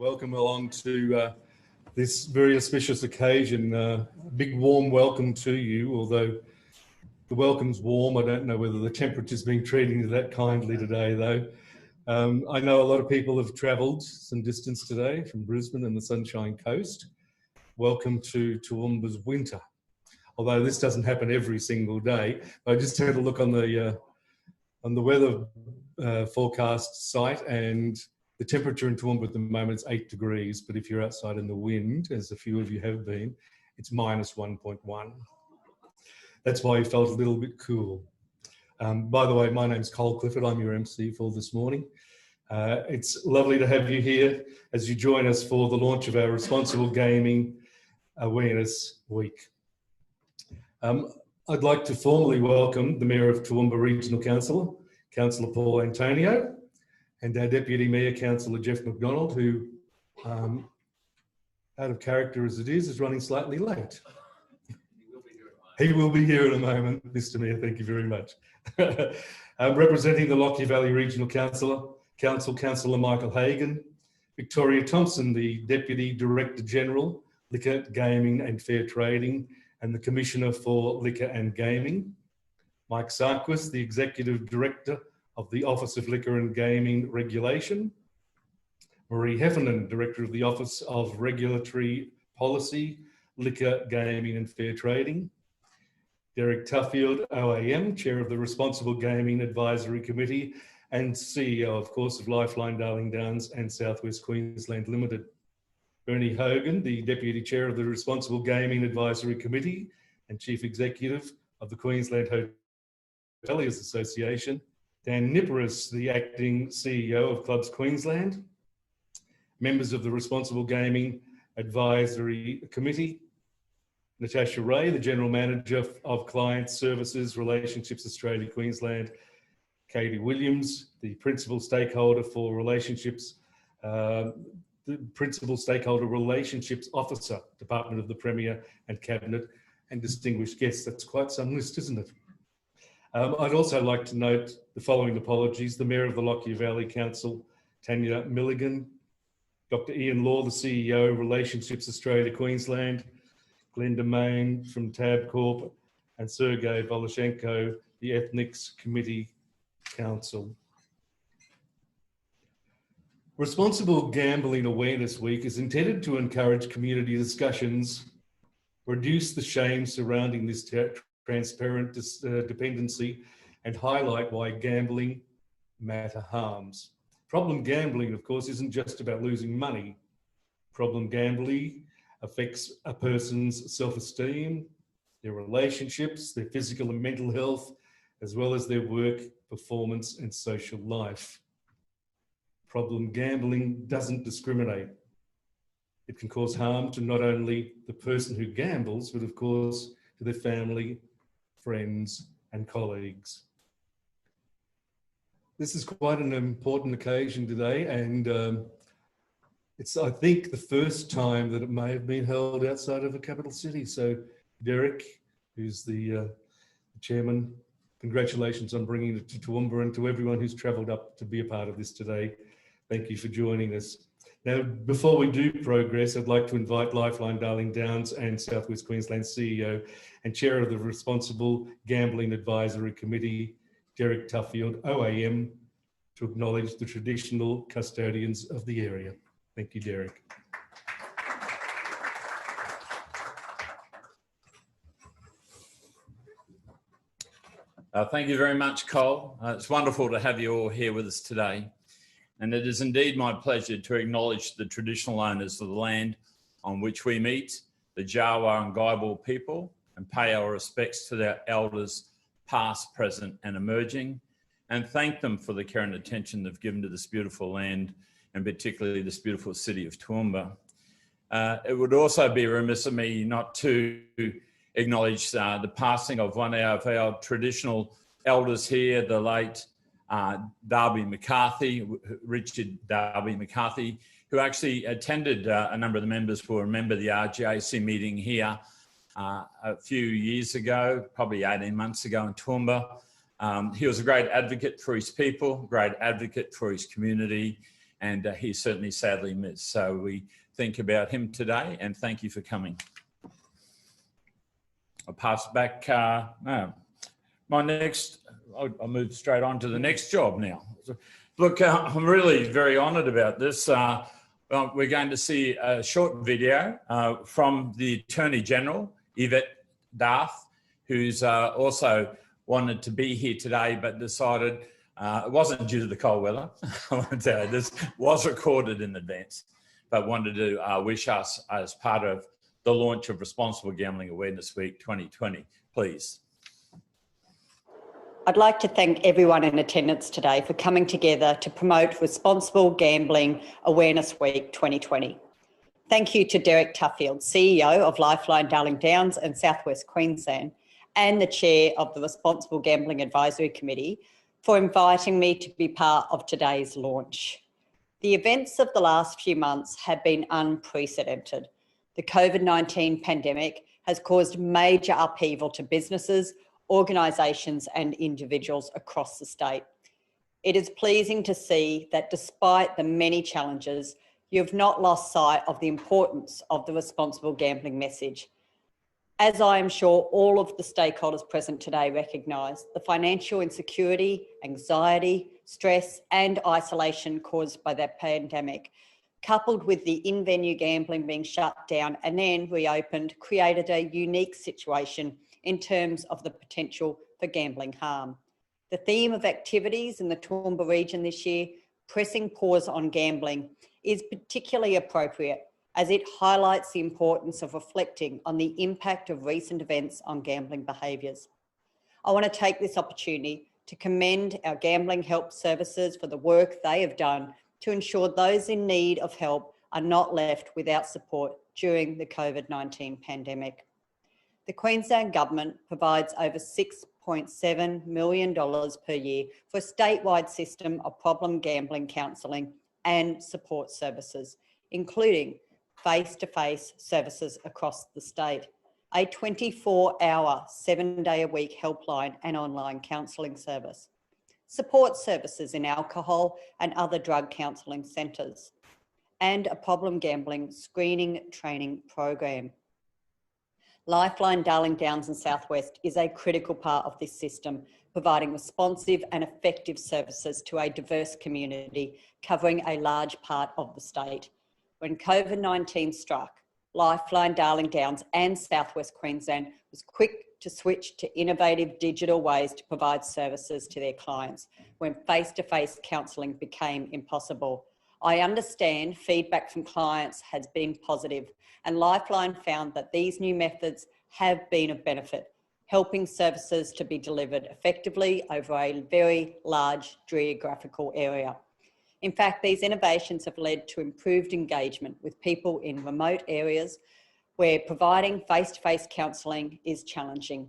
Welcome along to this very auspicious occasion. A big warm welcome to you, although the welcome's warm. I don't know whether the temperature's been treating you that kindly today, though. I know a lot of people have travelled some distance today from Brisbane and the Sunshine Coast. Welcome to Toowoomba's winter. Although this doesn't happen every single day. I just had a look on the weather forecast site, and the temperature in Toowoomba at the moment is 8 degrees, but if you're outside in the wind, as a few of you have been, it's minus 1.1. That's why you felt a little bit cool. By the way, my name's Cole Clifford. I'm your MC for this morning. It's lovely to have you here as you join us for the launch of our Responsible Gaming Awareness Week. I'd like to formally welcome the Mayor of Toowoomba Regional Councillor, Councillor Paul Antonio, and our Deputy Mayor, Councillor Jeff McDonald, who, out of character as it is running slightly late. He will be here in a moment, Mr. Mayor, thank you very much. Representing the Lockyer Valley Regional Council, Councillor Michael Hagan, Victoria Thompson, the Deputy Director General, Liquor, Gaming and Fair Trading, and the Commissioner for Liquor and Gaming, Mike Sarquist, the Executive Director of the Office of Liquor and Gaming Regulation, Marie Heffernan, Director of the Office of Regulatory Policy, Liquor, Gaming and Fair Trading, Derek Tuffield, OAM, Chair of the Responsible Gaming Advisory Committee and CEO, of course, of Lifeline Darling Downs and Southwest Queensland Limited, Bernie Hogan, the Deputy Chair of the Responsible Gaming Advisory Committee and Chief Executive of the Queensland Hoteliers Association, Dan Niparis, the Acting CEO of Clubs Queensland, members of the Responsible Gaming Advisory Committee, Natasha Ray, the General Manager of Client Services Relationships Australia Queensland, Katie Williams, the Principal Stakeholder for Relationships, the Principal Stakeholder Relationships Officer, Department of the Premier and Cabinet, and distinguished guests. That's quite some list, isn't it? I'd also like to note the following apologies. The Mayor of the Lockyer Valley Council, Tanya Milligan, Dr. Ian Law, the CEO, Relationships Australia Queensland, Glenda Main from Tabcorp, and Sergei Voloshenko, the Ethnics Committee Council. Responsible Gambling Awareness Week is intended to encourage community discussions, reduce the shame surrounding this transparent dependency, and highlight why gambling matter harms. Problem gambling, of course, isn't just about losing money. Problem gambling affects a person's self-esteem, their relationships, their physical and mental health, as well as their work, performance, and social life. Problem gambling doesn't discriminate. It can cause harm to not only the person who gambles, but of course to their family, friends, and colleagues. This is quite an important occasion today, and it's, I think, the first time that it may have been held outside of a capital city. So Derek, who's the chairman, congratulations on bringing it to Toowoomba, and to everyone who's travelled up to be a part of this today. Thank you for joining us. Now, before we do progress, I'd like to invite Lifeline Darling Downs and Southwest Queensland CEO and Chair of the Responsible Gambling Advisory Committee, Derek Tuffield, OAM, to acknowledge the traditional custodians of the area. Thank you, Derek. Thank you very much, Cole. It's wonderful to have you all here with us today. And it is indeed my pleasure to acknowledge the traditional owners of the land on which we meet, the Jawa and Gaiba people, and pay our respects to their elders, past, present, and emerging, and thank them for the care and attention they've given to this beautiful land, and particularly this beautiful city of Toowoomba. It would also be remiss of me not to acknowledge the passing of one of our traditional elders here, the late Darby McCarthy, Richard Darby McCarthy, who actually attended, a number of the members will remember the RGAC meeting here a few years ago, probably 18 months ago in Toowoomba. He was a great advocate for his people, great advocate for his community, and he's certainly sadly missed. So we think about him today, and thank you for coming. I'll pass it back. No, I'll move straight on to the next job now. So, look, I'm really very honoured about this. We're going to see a short video from the Attorney General, Yvette D'Arth, who's also wanted to be here today, but decided it wasn't due to the cold weather. I want to tell you, this was recorded in advance, but wanted to wish us as part of the launch of Responsible Gambling Awareness Week 2020. Please. I'd like to thank everyone in attendance today for coming together to promote Responsible Gambling Awareness Week 2020. Thank you to Derek Tuffield, CEO of Lifeline Darling Downs and Southwest Queensland, and the Chair of the Responsible Gambling Advisory Committee for inviting me to be part of today's launch. The events of the last few months have been unprecedented. The COVID-19 pandemic has caused major upheaval to businesses, organisations and individuals across the state. It is pleasing to see that despite the many challenges, you have not lost sight of the importance of the responsible gambling message. As I am sure all of the stakeholders present today recognise, the financial insecurity, anxiety, stress and isolation caused by that pandemic, coupled with the in-venue gambling being shut down and then reopened, created a unique situation in terms of the potential for gambling harm. The theme of activities in the Toowoomba region this year, pressing pause on gambling, is particularly appropriate as it highlights the importance of reflecting on the impact of recent events on gambling behaviours. I want to take this opportunity to commend our Gambling Help Services for the work they have done to ensure those in need of help are not left without support during the COVID-19 pandemic. The Queensland Government provides over $6.7 million per year for a statewide system of problem gambling counselling and support services, including face-to-face services across the state, a 24-hour, 7-day-a-week helpline and online counselling service, support services in alcohol and other drug counselling centres, and a problem gambling screening training program. Lifeline Darling Downs and Southwest is a critical part of this system, providing responsive and effective services to a diverse community covering a large part of the state. When COVID-19 struck, Lifeline Darling Downs and Southwest Queensland was quick to switch to innovative digital ways to provide services to their clients when face-to-face counselling became impossible. I understand feedback from clients has been positive, and Lifeline found that these new methods have been of benefit, helping services to be delivered effectively over a very large geographical area. In fact, these innovations have led to improved engagement with people in remote areas where providing face-to-face counselling is challenging.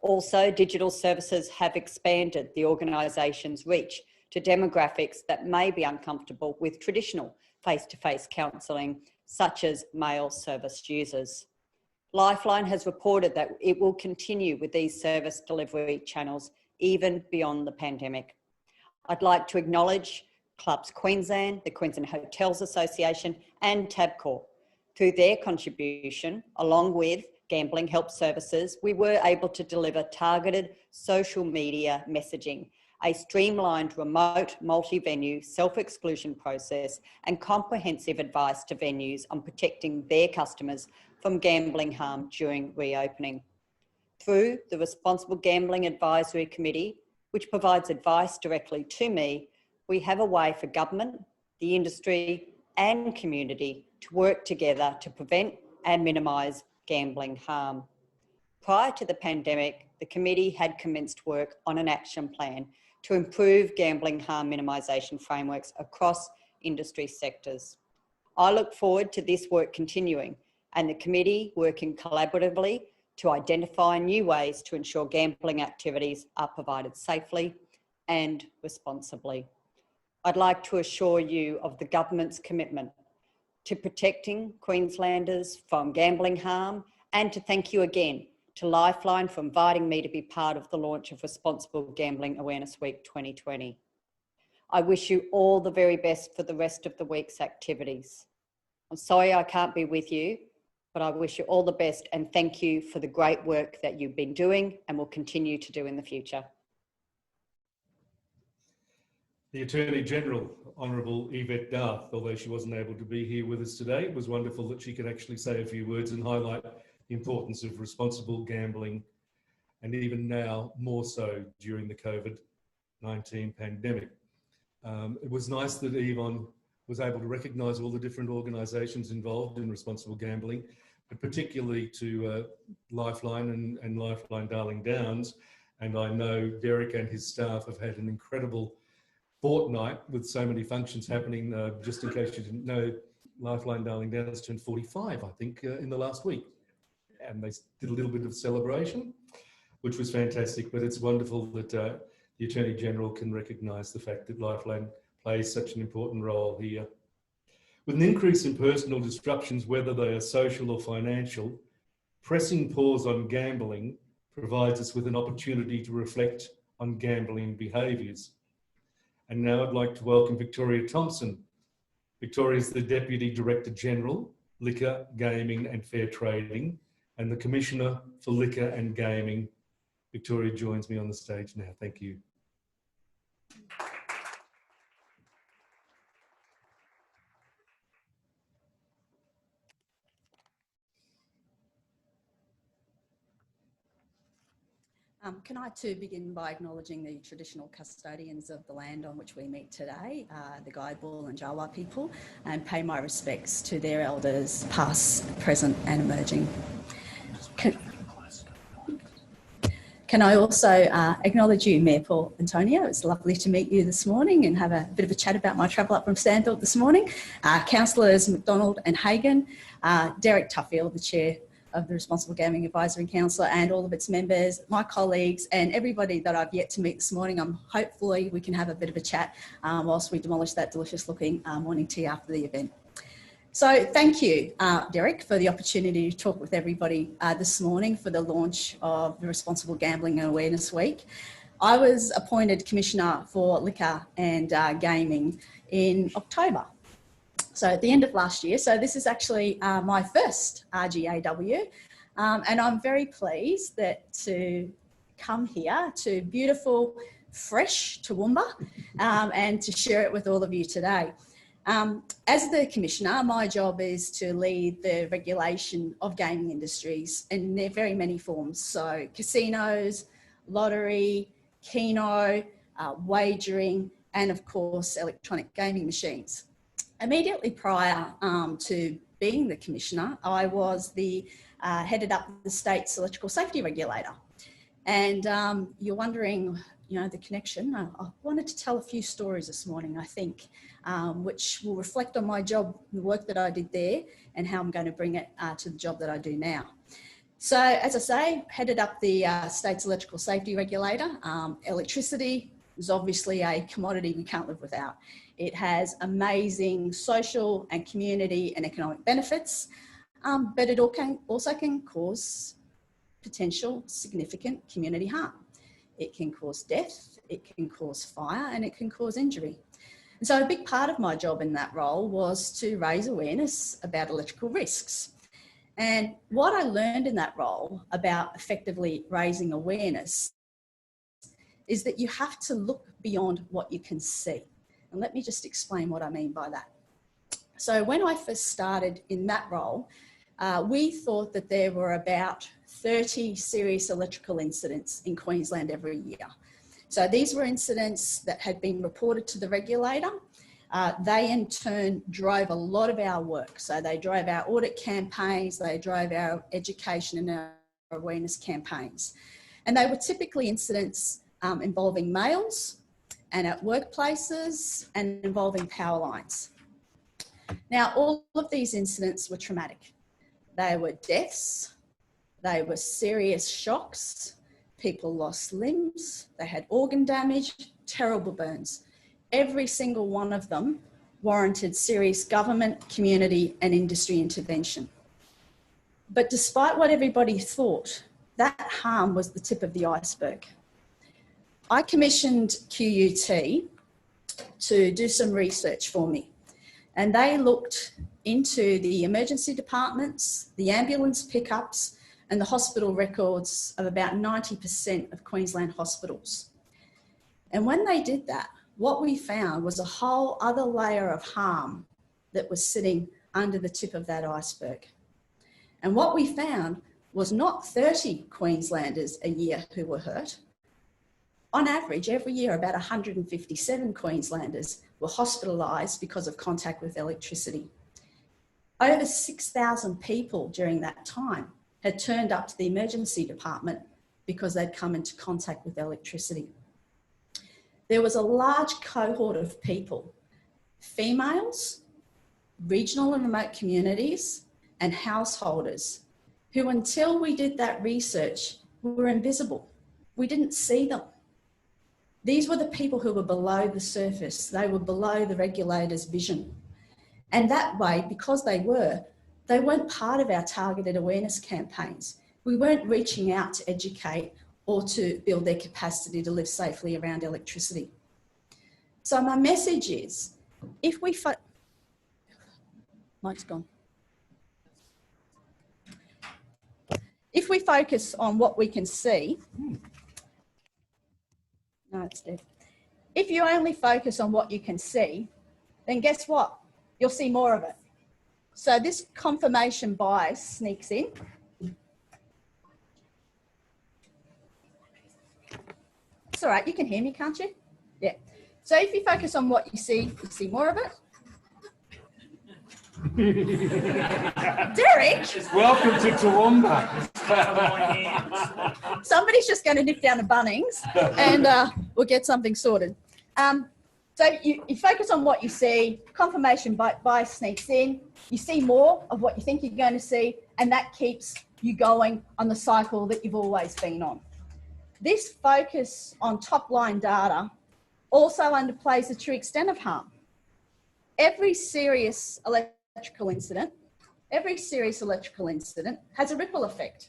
Also, digital services have expanded the organisation's reach to demographics that may be uncomfortable with traditional face-to-face counselling, such as male service users. Lifeline has reported that it will continue with these service delivery channels even beyond the pandemic. I'd like to acknowledge Clubs Queensland, the Queensland Hotels Association and Tabcorp. Through their contribution, along with Gambling Help Services, we were able to deliver targeted social media messaging, a streamlined remote multi-venue self-exclusion process and comprehensive advice to venues on protecting their customers from gambling harm during reopening. Through the Responsible Gambling Advisory Committee, which provides advice directly to me, we have a way for government, the industry and community to work together to prevent and minimise gambling harm. Prior to the pandemic, the committee had commenced work on an action plan to improve gambling harm minimisation frameworks across industry sectors. I look forward to this work continuing and the committee working collaboratively to identify new ways to ensure gambling activities are provided safely and responsibly. I'd like to assure you of the government's commitment to protecting Queenslanders from gambling harm and to thank you again to Lifeline for inviting me to be part of the launch of Responsible Gambling Awareness Week 2020. I wish you all the very best for the rest of the week's activities. I'm sorry I can't be with you, but I wish you all the best and thank you for the great work that you've been doing and will continue to do in the future. The Attorney-General, Honourable Yvette D'Arth, although she wasn't able to be here with us today, it was wonderful that she could actually say a few words and highlight the importance of responsible gambling, and even now more so during the COVID-19 pandemic. It was nice that Yvonne was able to recognise all the different organisations involved in responsible gambling, but particularly to Lifeline and Lifeline Darling Downs. And I know Derek and his staff have had an incredible fortnight with so many functions happening. Just in case you didn't know, Lifeline Darling Downs turned 45, I think, in the last week. And they did a little bit of celebration, which was fantastic. But it's wonderful that the Attorney-General can recognise the fact that Lifeline plays such an important role here. With an increase in personal disruptions, whether they are social or financial, pressing pause on gambling provides us with an opportunity to reflect on gambling behaviours. And now I'd like to welcome Victoria Thompson. Victoria is the Deputy Director General, Liquor, Gaming and Fair Trading, and the Commissioner for Liquor and Gaming. Victoria joins me on the stage now. Thank you. Can I too begin by acknowledging the traditional custodians of the land on which we meet today, the Guide-Bull and Jawa people, and pay my respects to their elders, past, present and emerging. Can I also acknowledge you, Mayor Paul Antonio? It's lovely to meet you this morning and have a bit of a chat about my travel up from Sandfield this morning. Councillors McDonald and Hagan, Derek Tuffield, the Chair of the Responsible Gambling Advisory Council, and all of its members, my colleagues and everybody that I've yet to meet this morning. Hopefully we can have a bit of a chat whilst we demolish that delicious looking morning tea after the event. So thank you, Derek, for the opportunity to talk with everybody this morning for the launch of the Responsible Gambling Awareness Week. I was appointed Commissioner for Liquor and Gaming in October. So at the end of last year. So this is actually my first RGAW. And I'm very pleased that to come here to beautiful, fresh Toowoomba and to share it with all of you today. As the Commissioner, my job is to lead the regulation of gaming industries in their very many forms. So casinos, lottery, keno, wagering, and of course, electronic gaming machines. Immediately prior to being the Commissioner, I was headed up the state's electrical safety regulator. And you're wondering, the connection. I wanted to tell a few stories this morning, I think, which will reflect on my job, the work that I did there, and how I'm going to bring it to the job that I do now. So, as I say, headed up the state's electrical safety regulator. Electricity is obviously a commodity we can't live without. It has amazing social and community and economic benefits, but it also can cause potential significant community harm. It can cause death, it can cause fire, and it can cause injury. And so a big part of my job in that role was to raise awareness about electrical risks. And what I learned in that role about effectively raising awareness is that you have to look beyond what you can see. And let me just explain what I mean by that. So when I first started in that role, we thought that there were about 30 serious electrical incidents in Queensland every year. So these were incidents that had been reported to the regulator. They in turn drove a lot of our work. So they drove our audit campaigns, they drove our education and our awareness campaigns. And they were typically incidents involving males and at workplaces and involving power lines. Now, all of these incidents were traumatic. They were deaths, they were serious shocks, people lost limbs, they had organ damage, terrible burns. Every single one of them warranted serious government, community and industry intervention. But despite what everybody thought, that harm was the tip of the iceberg. I commissioned QUT to do some research for me. And they looked into the emergency departments, the ambulance pickups, and the hospital records of about 90% of Queensland hospitals. And when they did that, what we found was a whole other layer of harm that was sitting under the tip of that iceberg. And what we found was not 30 Queenslanders a year who were hurt. On average, every year, about 157 Queenslanders were hospitalised because of contact with electricity. Over 6,000 people during that time had turned up to the emergency department because they'd come into contact with electricity. There was a large cohort of people, females, regional and remote communities, and householders, who until we did that research were invisible. We didn't see them. These were the people who were below the surface. They were below the regulator's vision. And that way, because they weren't part of our targeted awareness campaigns. We weren't reaching out to educate or to build their capacity to live safely around electricity. So my message is, if we... Mike's gone. If we focus on what we can see... No, it's dead. If you only focus on what you can see, then guess what? You'll see more of it. So this confirmation bias sneaks in. It's all right, you can hear me, can't you? Yeah. So if you focus on what you see more of it. Derek! Welcome to Toowoomba. Somebody's just going to nip down to Bunnings and we'll get something sorted. So you focus on what you see, confirmation bias sneaks in, you see more of what you think you're going to see, and that keeps you going on the cycle that you've always been on. This focus on top line data also underplays the true extent of harm. Every serious electrical incident has a ripple effect.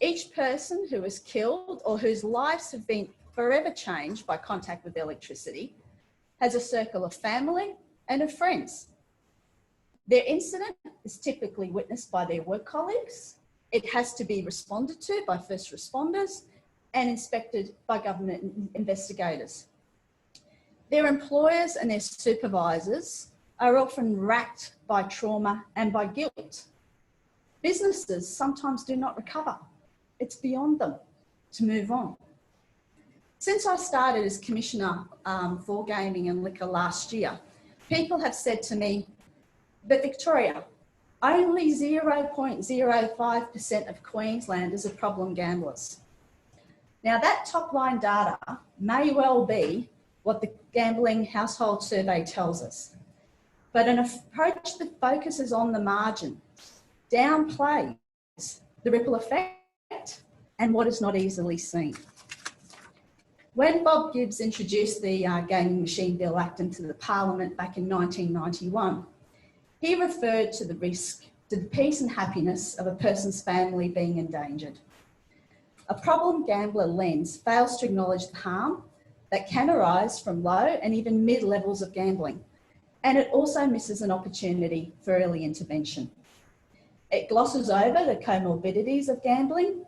Each person who is killed or whose lives have been forever changed by contact with electricity has a circle of family and of friends. Their incident is typically witnessed by their work colleagues. It has to be responded to by first responders and inspected by government investigators. Their employers and their supervisors are often racked by trauma and by guilt. Businesses sometimes do not recover. It's beyond them to move on. Since I started as Commissioner for Gaming and Liquor last year, people have said to me, but Victoria, only 0.05% of Queenslanders are problem gamblers. Now that top line data may well be what the Gambling Household Survey tells us, but an approach that focuses on the margin downplays the ripple effect and what is not easily seen. When Bob Gibbs introduced the Gaming Machine Bill Act into the Parliament back in 1991, he referred to the risk to the peace and happiness of a person's family being endangered. A problem gambler lens fails to acknowledge the harm that can arise from low and even mid levels of gambling, and it also misses an opportunity for early intervention. It glosses over the comorbidities of gambling,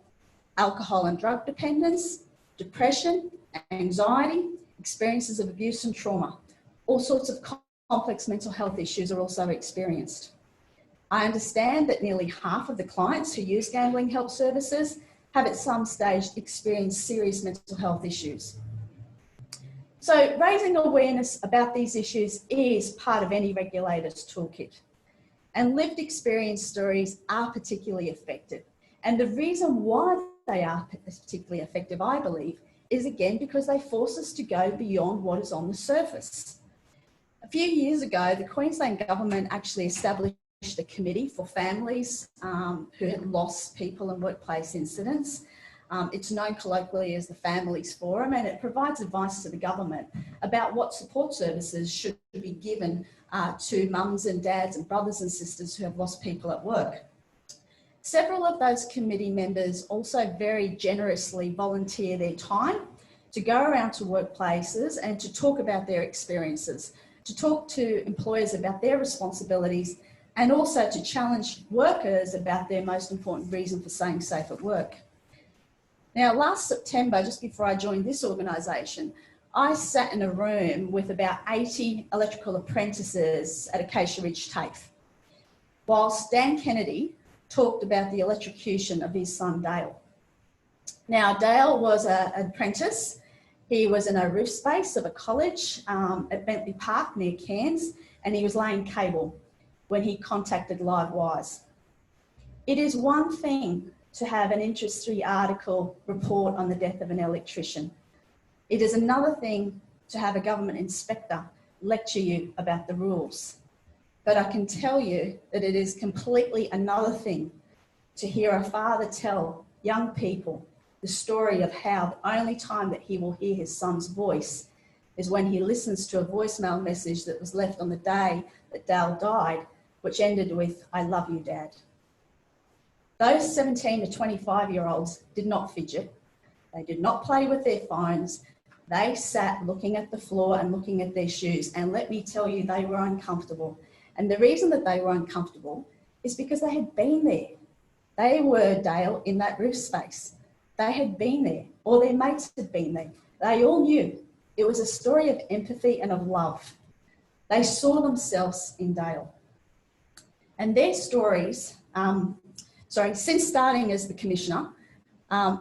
alcohol and drug dependence, depression, anxiety, experiences of abuse and trauma. All sorts of complex mental health issues are also experienced. I understand that nearly half of the clients who use gambling help services have at some stage experienced serious mental health issues. So raising awareness about these issues is part of any regulator's toolkit. And lived experience stories are particularly effective. And the reason why they are particularly effective, I believe, is again because they force us to go beyond what is on the surface. A few years ago, the Queensland government actually established a committee for families who had lost people in workplace incidents. It's known colloquially as the Families Forum, and it provides advice to the government about what support services should be given to mums and dads and brothers and sisters who have lost people at work. Several of those committee members also very generously volunteer their time to go around to workplaces and to talk about their experiences, to talk to employers about their responsibilities, and also to challenge workers about their most important reason for staying safe at work. Now, last September, just before I joined this organisation, I sat in a room with about 80 electrical apprentices at Acacia Ridge TAFE, whilst Dan Kennedy talked about the electrocution of his son, Dale. Now, Dale was an apprentice. He was in a roof space of a college at Bentley Park near Cairns, and he was laying cable when he contacted Livewise. It is one thing to have an industry article report on the death of an electrician. It is another thing to have a government inspector lecture you about the rules. But I can tell you that it is completely another thing to hear a father tell young people the story of how the only time that he will hear his son's voice is when he listens to a voicemail message that was left on the day that Dale died, which ended with, "I love you, Dad." Those 17 to 25-year-olds did not fidget. They did not play with their phones. They sat looking at the floor and looking at their shoes. And let me tell you, they were uncomfortable. And the reason that they were uncomfortable is because they had been there. They were, Dale, in that roof space. They had been there, or their mates had been there. They all knew. It was a story of empathy and of love. They saw themselves in Dale. And their stories, since starting as the Commissioner,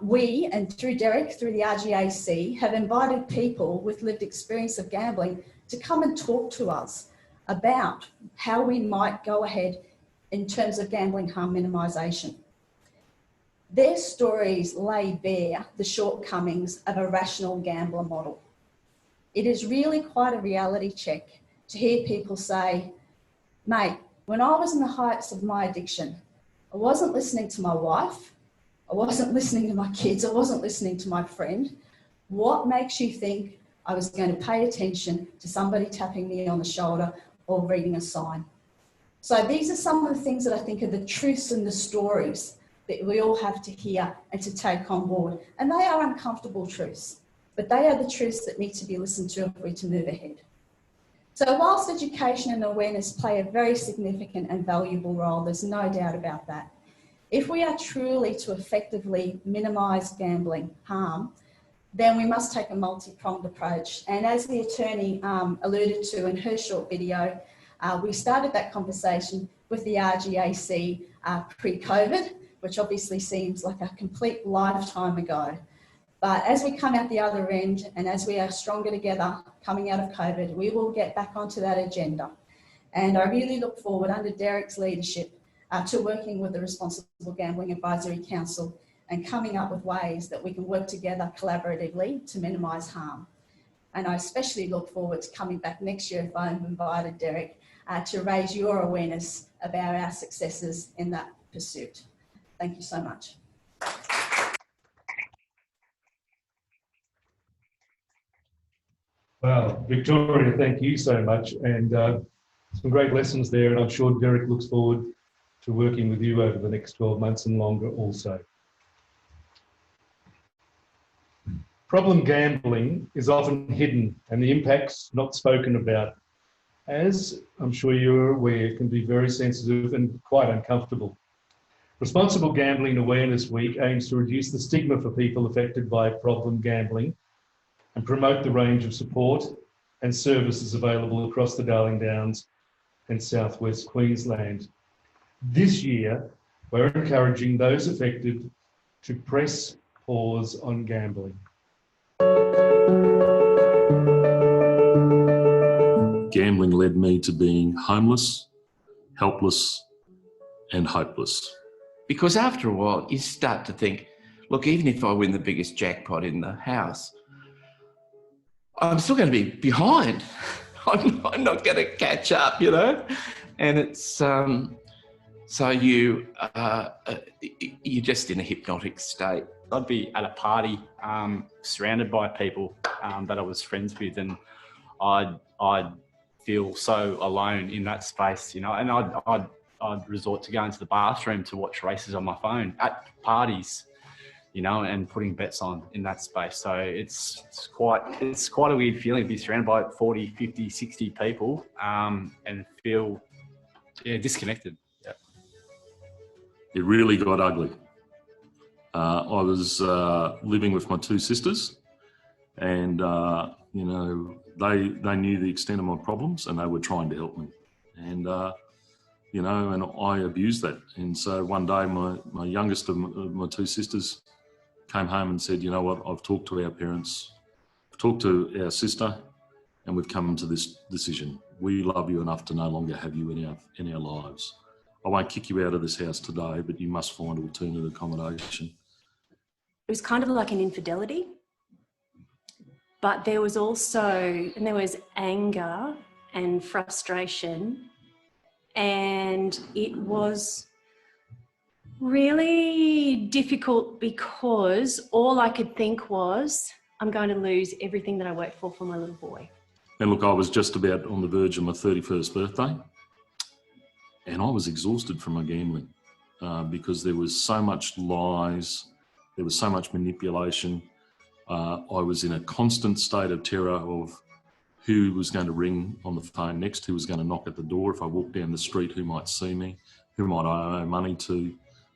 we, and through Derek, through the RGAC, have invited people with lived experience of gambling to come and talk to us about how we might go ahead in terms of gambling harm minimisation. Their stories lay bare the shortcomings of a rational gambler model. It is really quite a reality check to hear people say, "Mate, when I was in the heights of my addiction, I wasn't listening to my wife, I wasn't listening to my kids, I wasn't listening to my friend. What makes you think I was going to pay attention to somebody tapping me on the shoulder or reading a sign?" So these are some of the things that I think are the truths and the stories that we all have to hear and to take on board. And they are uncomfortable truths, but they are the truths that need to be listened to if we're to move ahead. So whilst education and awareness play a very significant and valuable role, there's no doubt about that. If we are truly to effectively minimise gambling harm, then we must take a multi-pronged approach. And as the attorney alluded to in her short video, we started that conversation with the RGAC pre-COVID, which obviously seems like a complete lifetime ago. But as we come out the other end and as we are stronger together coming out of COVID, we will get back onto that agenda. And I really look forward, under Derek's leadership, to working with the Responsible Gambling Advisory Council and coming up with ways that we can work together collaboratively to minimise harm. And I especially look forward to coming back next year if I'm invited, Derek, to raise your awareness about our successes in that pursuit. Thank you so much. Well, Victoria, thank you so much. And some great lessons there. And I'm sure Derek looks forward to working with you over the next 12 months and longer also. Problem gambling is often hidden and the impacts not spoken about, as I'm sure you're aware, can be very sensitive and quite uncomfortable. Responsible Gambling Awareness Week aims to reduce the stigma for people affected by problem gambling and promote the range of support and services available across the Darling Downs and southwest Queensland. This year, we're encouraging those affected to press pause on gambling. Gambling led me to being homeless, helpless, and hopeless. Because after a while, you start to think, look, even if I win the biggest jackpot in the house, I'm still going to be behind. I'm not going to catch up, you know? And it's, so you're just in a hypnotic state. I'd be at a party surrounded by people that I was friends with, and I'd feel so alone in that space, you know, and I'd resort to going to the bathroom to watch races on my phone at parties. and putting bets on in that space. So it's quite a weird feeling to be surrounded by 40, 50, 60 people and feel disconnected. Yeah. It really got ugly. I was living with my two sisters, and they knew the extent of my problems, and they were trying to help me. And and I abused that. And so one day, my youngest of my two sisters came home and said, "You know what? I've talked to our parents, I've talked to our sister, and we've come to this decision. We love you enough to no longer have you in our lives. I won't kick you out of this house today, but you must find alternative accommodation." It was kind of like an infidelity, but there was anger and frustration, and it was really difficult because all I could think was, I'm going to lose everything that I worked for my little boy. And look, I was just about on the verge of my 31st birthday, and I was exhausted from my gambling because there was so much lies, there was so much manipulation. I was in a constant state of terror of who was going to ring on the phone next, who was going to knock at the door. If I walked down the street, who might see me, who might I owe money to,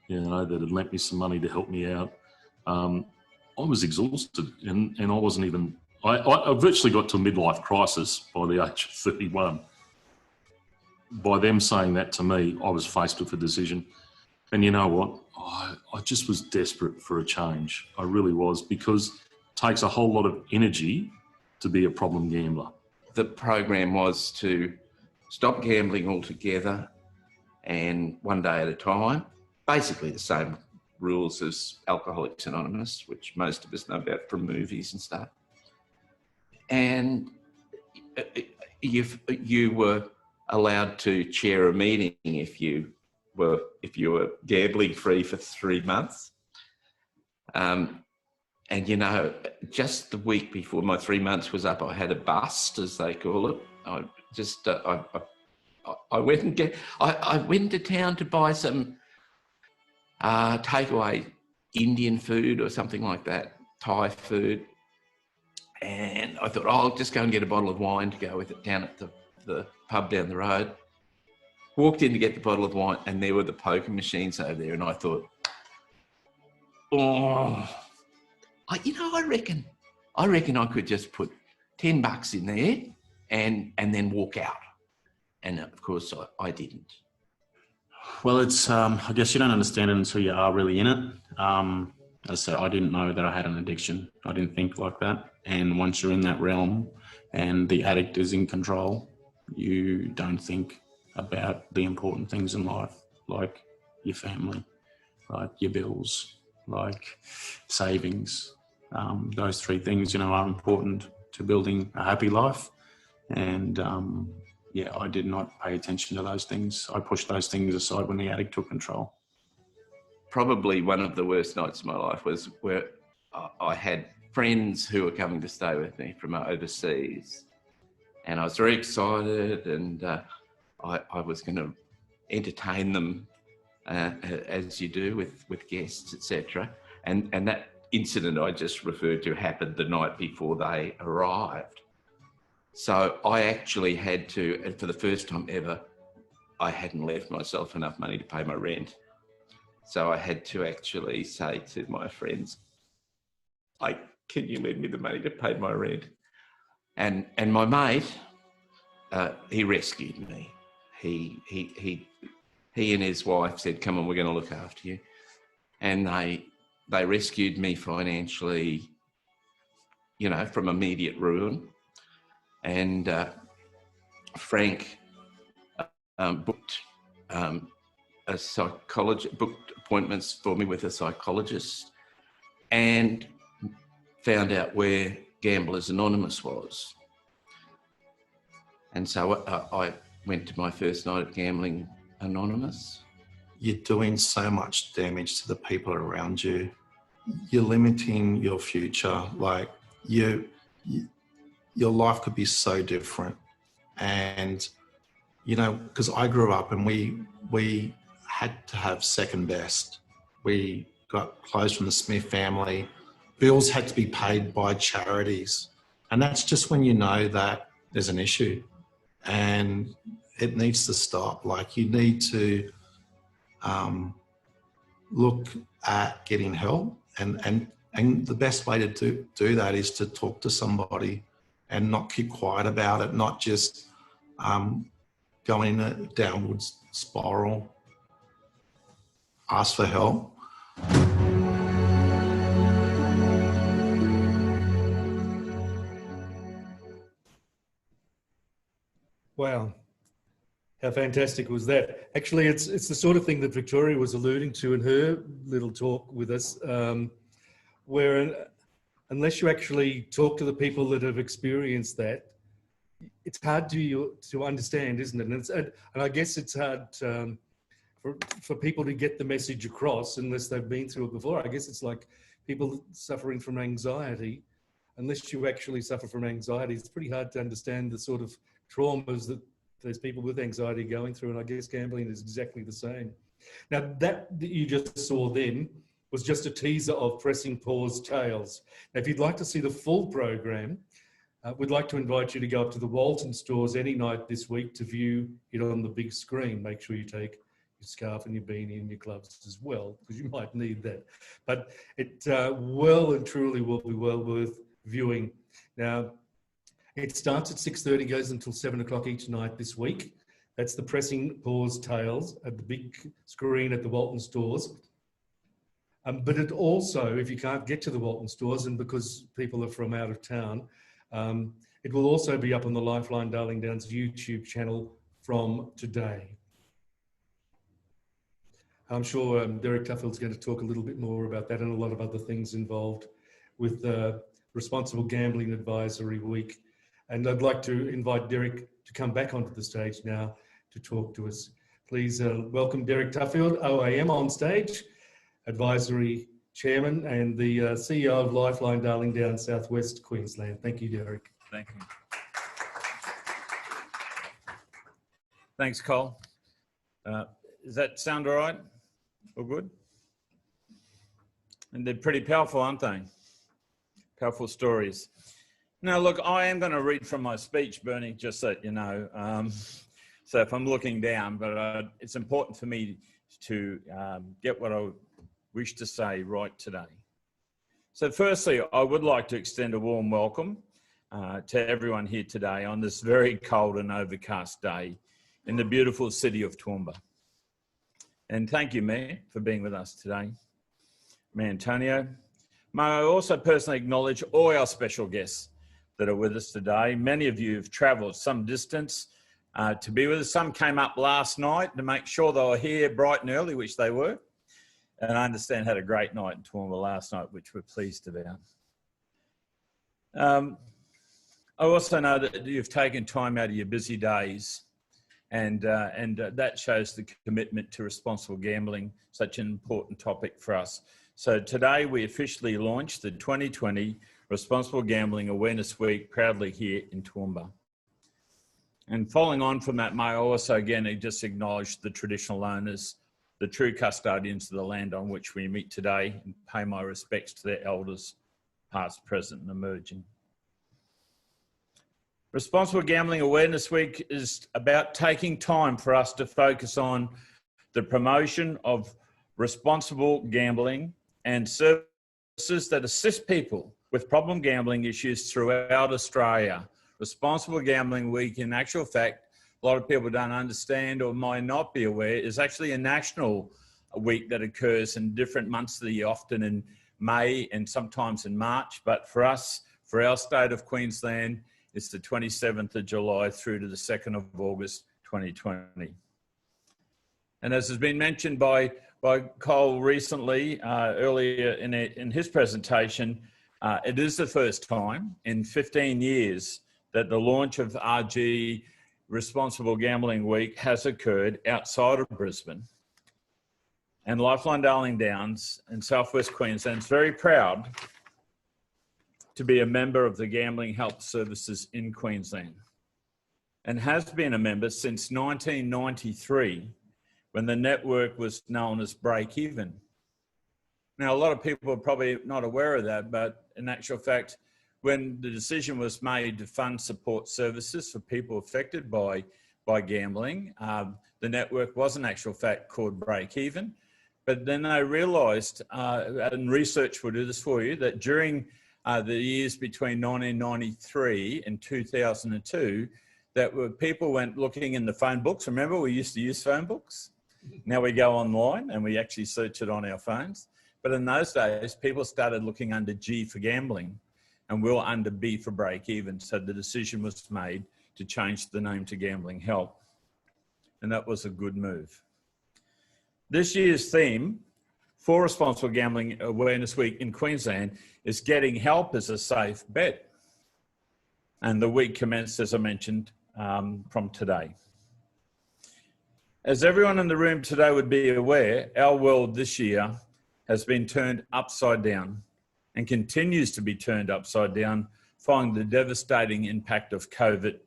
that had lent me some money to help me out. I was exhausted, and I wasn't even, I virtually got to a midlife crisis by the age of 31. By them saying that to me, I was faced with a decision. And you know what? I just was desperate for a change. I really was, because it takes a whole lot of energy to be a problem gambler. The program was to stop gambling altogether and one day at a time. Basically the same rules as Alcoholics Anonymous, which most of us know about from movies and stuff. And you were allowed to chair a meeting if you were gambling free for 3 months. And just the week before my 3 months was up, I had a bust, as they call it. I went to town to buy some takeaway Indian food or something like that, Thai food. And I thought, I'll just go and get a bottle of wine to go with it down at the pub down the road. Walked in to get the bottle of wine, and there were the poker machines over there. And I thought, I reckon I could just put $10 in there and then walk out. And of course I didn't. Well, it's, I guess you don't understand it until you are really in it. As I said, I didn't know that I had an addiction. I didn't think like that. And once you're in that realm and the addict is in control, you don't think about the important things in life, like your family, like your bills, like savings. Those three things, are important to building a happy life. And I did not pay attention to those things. I pushed those things aside when the addict took control. Probably one of the worst nights of my life was where I had friends who were coming to stay with me from overseas. And I was very excited, and I was going to entertain them as you do with guests, etc. And that incident I just referred to happened the night before they arrived. So I actually had to, and for the first time ever, I hadn't left myself enough money to pay my rent. So I had to actually say to my friends, can you lend me the money to pay my rent? And my mate, he rescued me. He and his wife said, "Come on, we're going to look after you." And they rescued me financially, from immediate ruin. And Frank booked booked appointments for me with a psychologist, and found out where Gamblers Anonymous was. And so I went to my first night at Gambling Anonymous. You're doing so much damage to the people around you. You're limiting your future. Like your life could be so different. And, because I grew up and we had to have second best. We got clothes from the Smith family. Bills had to be paid by charities. And that's just when you know that there's an issue and it needs to stop. Like, you need to look at getting help, and the best way to do that is to talk to somebody and not keep quiet about it, not just go in a downwards spiral. Ask for help. Wow. How fantastic was that? Actually, it's the sort of thing that Victoria was alluding to in her little talk with us, where unless you actually talk to the people that have experienced that, it's hard to understand, isn't it? And I guess it's hard for people to get the message across unless they've been through it before. I guess it's like people suffering from anxiety. Unless you actually suffer from anxiety, it's pretty hard to understand the sort of traumas that there's people with anxiety going through, and I guess gambling is exactly the same. Now, that you just saw then was just a teaser of Pressing Pause Tales. Now, if you'd like to see the full program, we'd like to invite you to go up to the Walton stores any night this week to view it on the big screen. Make sure you take your scarf and your beanie and your gloves as well, because you might need that. But it well and truly will be well worth viewing. Now, it starts at 6:30, goes until 7 o'clock each night this week. That's the Pressing Pause Tales at the big screen at the Walton stores. But it also, if you can't get to the Walton stores, and because people are from out of town, it will also be up on the Lifeline Darling Downs YouTube channel from today. I'm sure Derek Tuffield's going to talk a little bit more about that and a lot of other things involved with Responsible Gambling Advisory Week. And I'd like to invite Derek to come back onto the stage now to talk to us. Please welcome Derek Tuffield, OAM, on stage, Advisory Chairman and the CEO of Lifeline Darling Downs, Southwest Queensland. Thank you, Derek. Thank you. Thanks, Cole. Does that sound all right? All good? And they're pretty powerful, aren't they? Powerful stories. Now, look, I am going to read from my speech, Bernie, just so you know. So if I'm looking down, but it's important for me to get what I wish to say right today. So firstly, I would like to extend a warm welcome to everyone here today on this very cold and overcast day in the beautiful city of Toowoomba. And thank you, Mayor, for being with us today. Mayor Antonio. May I also personally acknowledge all our special guests that are with us today. Many of you have travelled some distance to be with us. Some came up last night to make sure they were here bright and early, which they were. And I understand had a great night in Toowoomba last night, which we're pleased about. I also know that you've taken time out of your busy days, and that shows the commitment to responsible gambling, such an important topic for us. So today we officially launched the 2020 Responsible Gambling Awareness Week, proudly here in Toowoomba. And following on from that, may I also again just acknowledge the traditional owners, the true custodians of the land on which we meet today, and pay my respects to their elders, past, present and emerging. Responsible Gambling Awareness Week is about taking time for us to focus on the promotion of responsible gambling and services that assist people with problem gambling issues throughout Australia. Responsible Gambling Week, in actual fact, a lot of people don't understand or might not be aware, is actually a national week that occurs in different months of the year, often in May and sometimes in March. But for us, for our state of Queensland, it's the 27th of July through to the 2nd of August, 2020. And as has been mentioned by Cole recently, earlier in his presentation, it is the first time in 15 years that the launch of RG Responsible Gambling Week has occurred outside of Brisbane. And Lifeline Darling Downs in Southwest Queensland is very proud to be a member of the Gambling Help Services in Queensland, and has been a member since 1993, when the network was known as Break Even. Now, a lot of people are probably not aware of that, but in actual fact, when the decision was made to fund support services for people affected by gambling, the network was in actual fact called Break Even. But then they realised, and research will do this for you, that during the years between 1993 and 2002, that people went looking in the phone books. Remember, we used to use phone books. Now we go online and we actually search it on our phones. But in those days, people started looking under G for gambling, and we were under B for Break Even. So the decision was made to change the name to Gambling Help. And that was a good move. This year's theme for Responsible Gambling Awareness Week in Queensland is Getting Help is a Safe Bet. And the week commenced, as I mentioned, from today. As everyone in the room today would be aware, our world this year has been turned upside down and continues to be turned upside down following the devastating impact of COVID,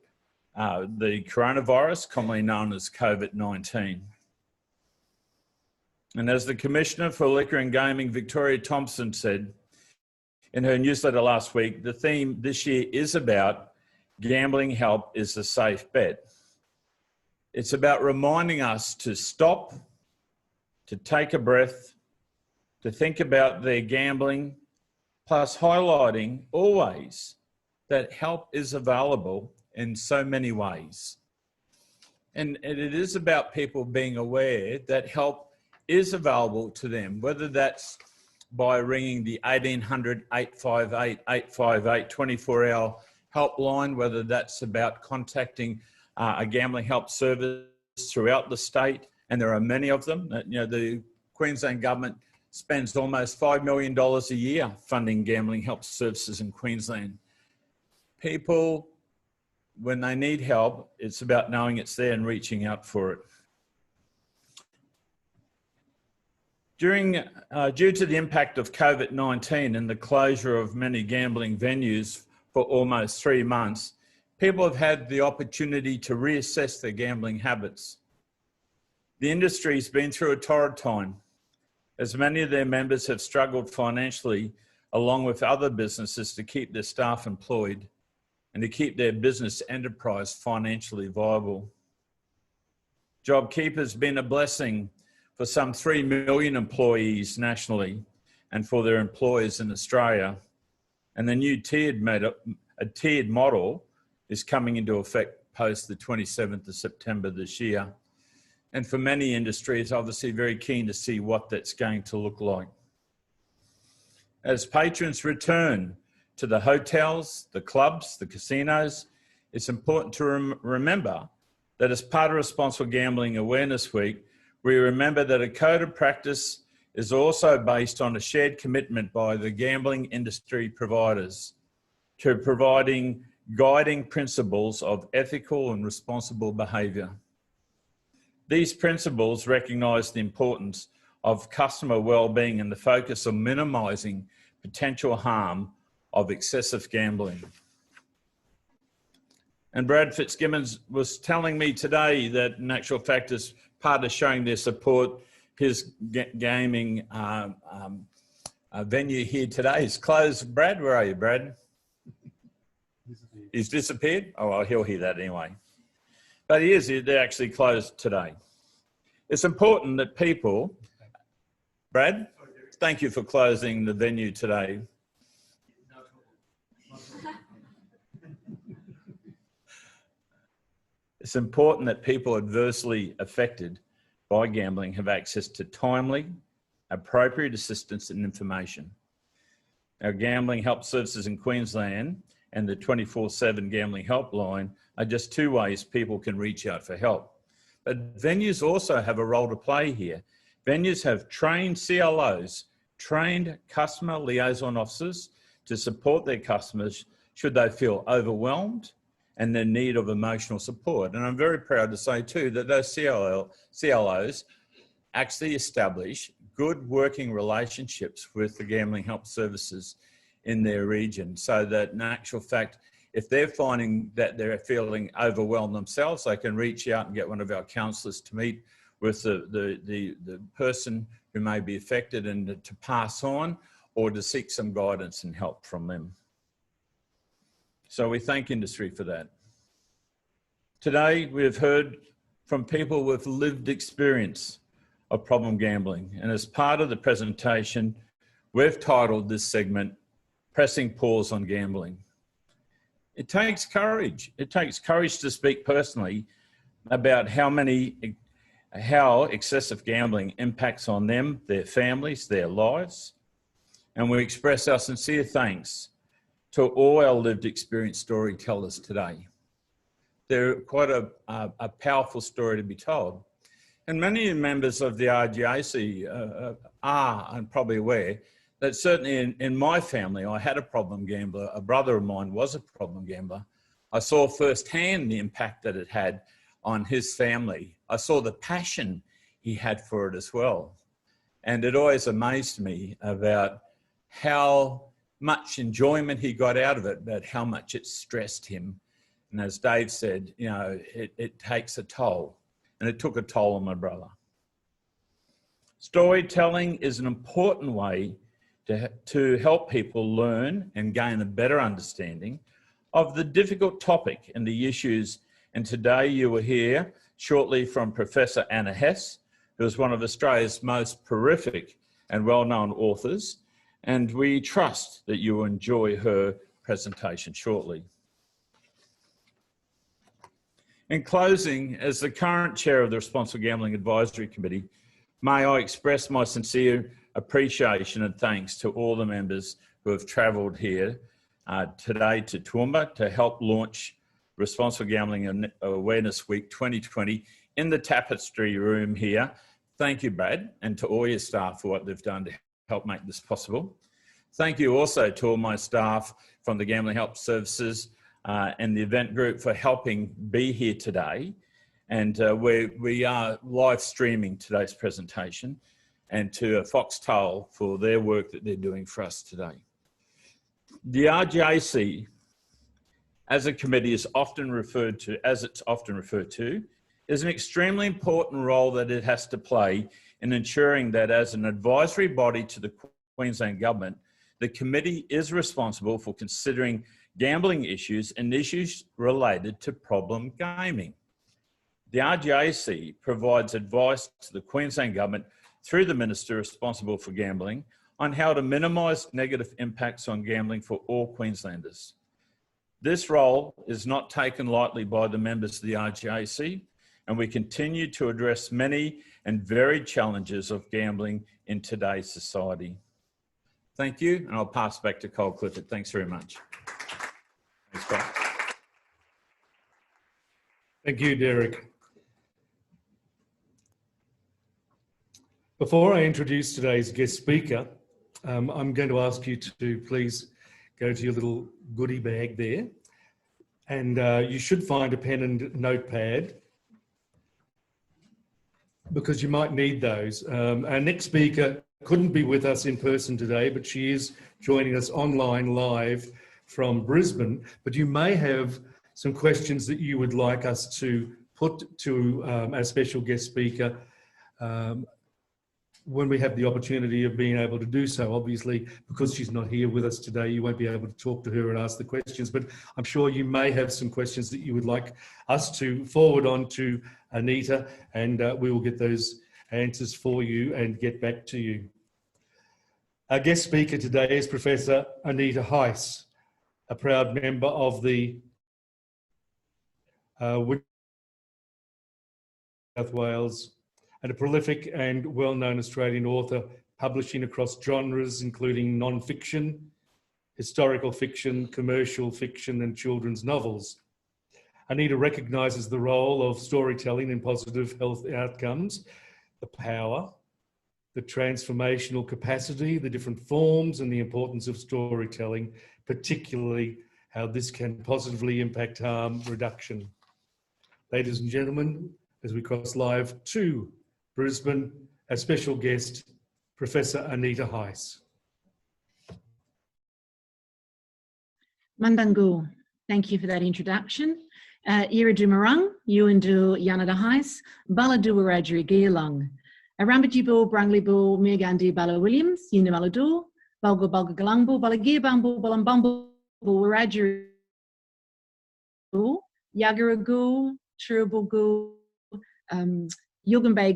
the coronavirus, commonly known as COVID-19. And as the Commissioner for Liquor and Gaming, Victoria Thompson, said in her newsletter last week, the theme this year is about Gambling Help is a Safe Bet. It's about reminding us to stop, to take a breath, to think about their gambling, plus highlighting always that help is available in so many ways. And it is about people being aware that help is available to them, whether that's by ringing the 1800 858 858 24-hour helpline, whether that's about contacting a gambling help service throughout the state, and there are many of them. You know, the Queensland government spends almost $5 million a year funding gambling help services in Queensland. People, when they need help, it's about knowing it's there and reaching out for it. Due to the impact of COVID-19 and the closure of many gambling venues for almost 3 months, people have had the opportunity to reassess their gambling habits. The industry's been through a torrid time, as many of their members have struggled financially, along with other businesses, to keep their staff employed and to keep their business enterprise financially viable. JobKeeper's been a blessing for some 3 million employees nationally and for their employers in Australia. And the new tiered model is coming into effect post the 27th of September this year. And for many industries, obviously very keen to see what that's going to look like. As patrons return to the hotels, the clubs, the casinos, it's important to remember that as part of Responsible Gambling Awareness Week, we remember that a code of practice is also based on a shared commitment by the gambling industry providers to providing guiding principles of ethical and responsible behaviour. These principles recognise the importance of customer well-being and the focus on minimising potential harm of excessive gambling. And Brad Fitzgibbons was telling me today that in actual fact, as part of showing their support, his gaming venue here today is closed. Brad, where are you, Brad? He's disappeared? Oh, well, he'll hear that anyway. But they're actually closed today. It's important that people, Brad, thank you for closing the venue today. It's important that people adversely affected by gambling have access to timely, appropriate assistance and information. Our gambling help services in Queensland and the 24/7 gambling helpline are just two ways people can reach out for help. But venues also have a role to play here. Venues have trained CLOs, trained customer liaison officers to support their customers should they feel overwhelmed and their need of emotional support. And I'm very proud to say too that those CLOs actually establish good working relationships with the gambling help services in their region, so that in actual fact, if they're finding that they're feeling overwhelmed themselves, they can reach out and get one of our counsellors to meet with the person who may be affected and to pass on or to seek some guidance and help from them. So we thank industry for that. Today, we've heard from people with lived experience of problem gambling. And as part of the presentation, we've titled this segment, Pressing Pause on Gambling. It takes courage. It takes courage to speak personally about how excessive gambling impacts on them, their families, their lives. And we express our sincere thanks to all our lived experience storytellers today. They're quite a powerful story to be told. And many members of the RGAC are, I'm probably aware, that certainly in my family, I had a problem gambler. A brother of mine was a problem gambler. I saw firsthand the impact that it had on his family. I saw the passion he had for it as well. And it always amazed me about how much enjoyment he got out of it, but how much it stressed him. And as Dave said, you know, it takes a toll, and it took a toll on my brother. Storytelling is an important way to help people learn and gain a better understanding of the difficult topic and the issues. And today you will hear shortly from Professor Anna Hess, who is one of Australia's most prolific and well-known authors. And we trust that you will enjoy her presentation shortly. In closing, as the current chair of the Responsible Gambling Advisory Committee, may I express my sincere appreciation and thanks to all the members who have travelled here today to Toowoomba to help launch Responsible Gambling Awareness Week 2020 in the Tapestry Room here. Thank you, Brad, and to all your staff for what they've done to help make this possible. Thank you also to all my staff from the Gambling Help Services and the event group for helping be here today. And we are live streaming today's presentation, and to Foxtel for their work that they're doing for us today. The RGAC, as a committee, is often referred to, is an extremely important role that it has to play in ensuring that as an advisory body to the Queensland Government, the committee is responsible for considering gambling issues and issues related to problem gaming. The RGAC provides advice to the Queensland Government through the Minister responsible for gambling on how to minimise negative impacts on gambling for all Queenslanders. This role is not taken lightly by the members of the RGAC, and we continue to address many and varied challenges of gambling in today's society. Thank you, and I'll pass back to Cole Clifford. Thanks very much. Thanks, Cole. Thank you, Derek. Before I introduce today's guest speaker, I'm going to ask you to please go to your little goodie bag there, and you should find a pen and notepad because you might need those. Our next speaker couldn't be with us in person today, but she is joining us online live from Brisbane. But you may have some questions that you would like us to put to our special guest speaker when we have the opportunity of being able to do so. Obviously, because she's not here with us today, you won't be able to talk to her and ask the questions, but I'm sure you may have some questions that you would like us to forward on to Anita, and we will get those answers for you and get back to you. Our guest speaker today is Professor Anita Heiss, a proud member of the New South Wales and a prolific and well-known Australian author, publishing across genres including non-fiction, historical fiction, commercial fiction, and children's novels. Anita recognises the role of storytelling in positive health outcomes, the power, the transformational capacity, the different forms, and the importance of storytelling, particularly how this can positively impact harm reduction. Ladies and gentlemen, as we cross live to Brisbane, our special guest, Professor Anita Heiss. Mandangu, thank you for that introduction. Ira Dumarang, Yuandu Yanada Heiss, Baladu Wiradjuri Giyalung. Arambajibul, Branglibul, Mirgandi, Bala Williams, Yinamaladur, Bulga Bulga Galungbul, Balagir Bumble, Bulambumble, Wiradjuri, Yagaragul, Chirubulgul, Yugambay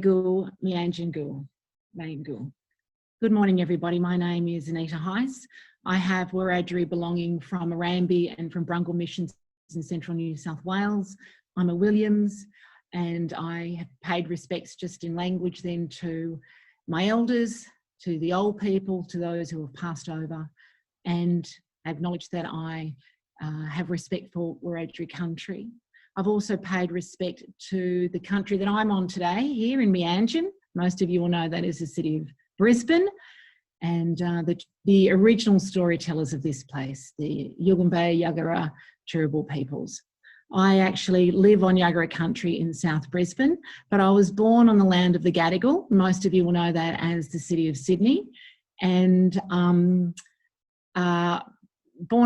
Mianjangul, Mayangul. Good morning, everybody. My name is Anita Heiss. I have Wiradjuri belonging from Arambi and from Brungle Missions in central New South Wales. I'm a Williams, and I have paid respects just in language then to my elders, to the old people, to those who have passed over, and acknowledge that I have respect for Wiradjuri country. I've also paid respect to the country that I'm on today, here in Meanjin. Most of you will know that is the city of Brisbane, and the original storytellers of this place, the Yugambeh, Yagara, Turrbal peoples. I actually live on Yagara country in South Brisbane, but I was born on the land of the Gadigal. Most of you will know that as the city of Sydney, and born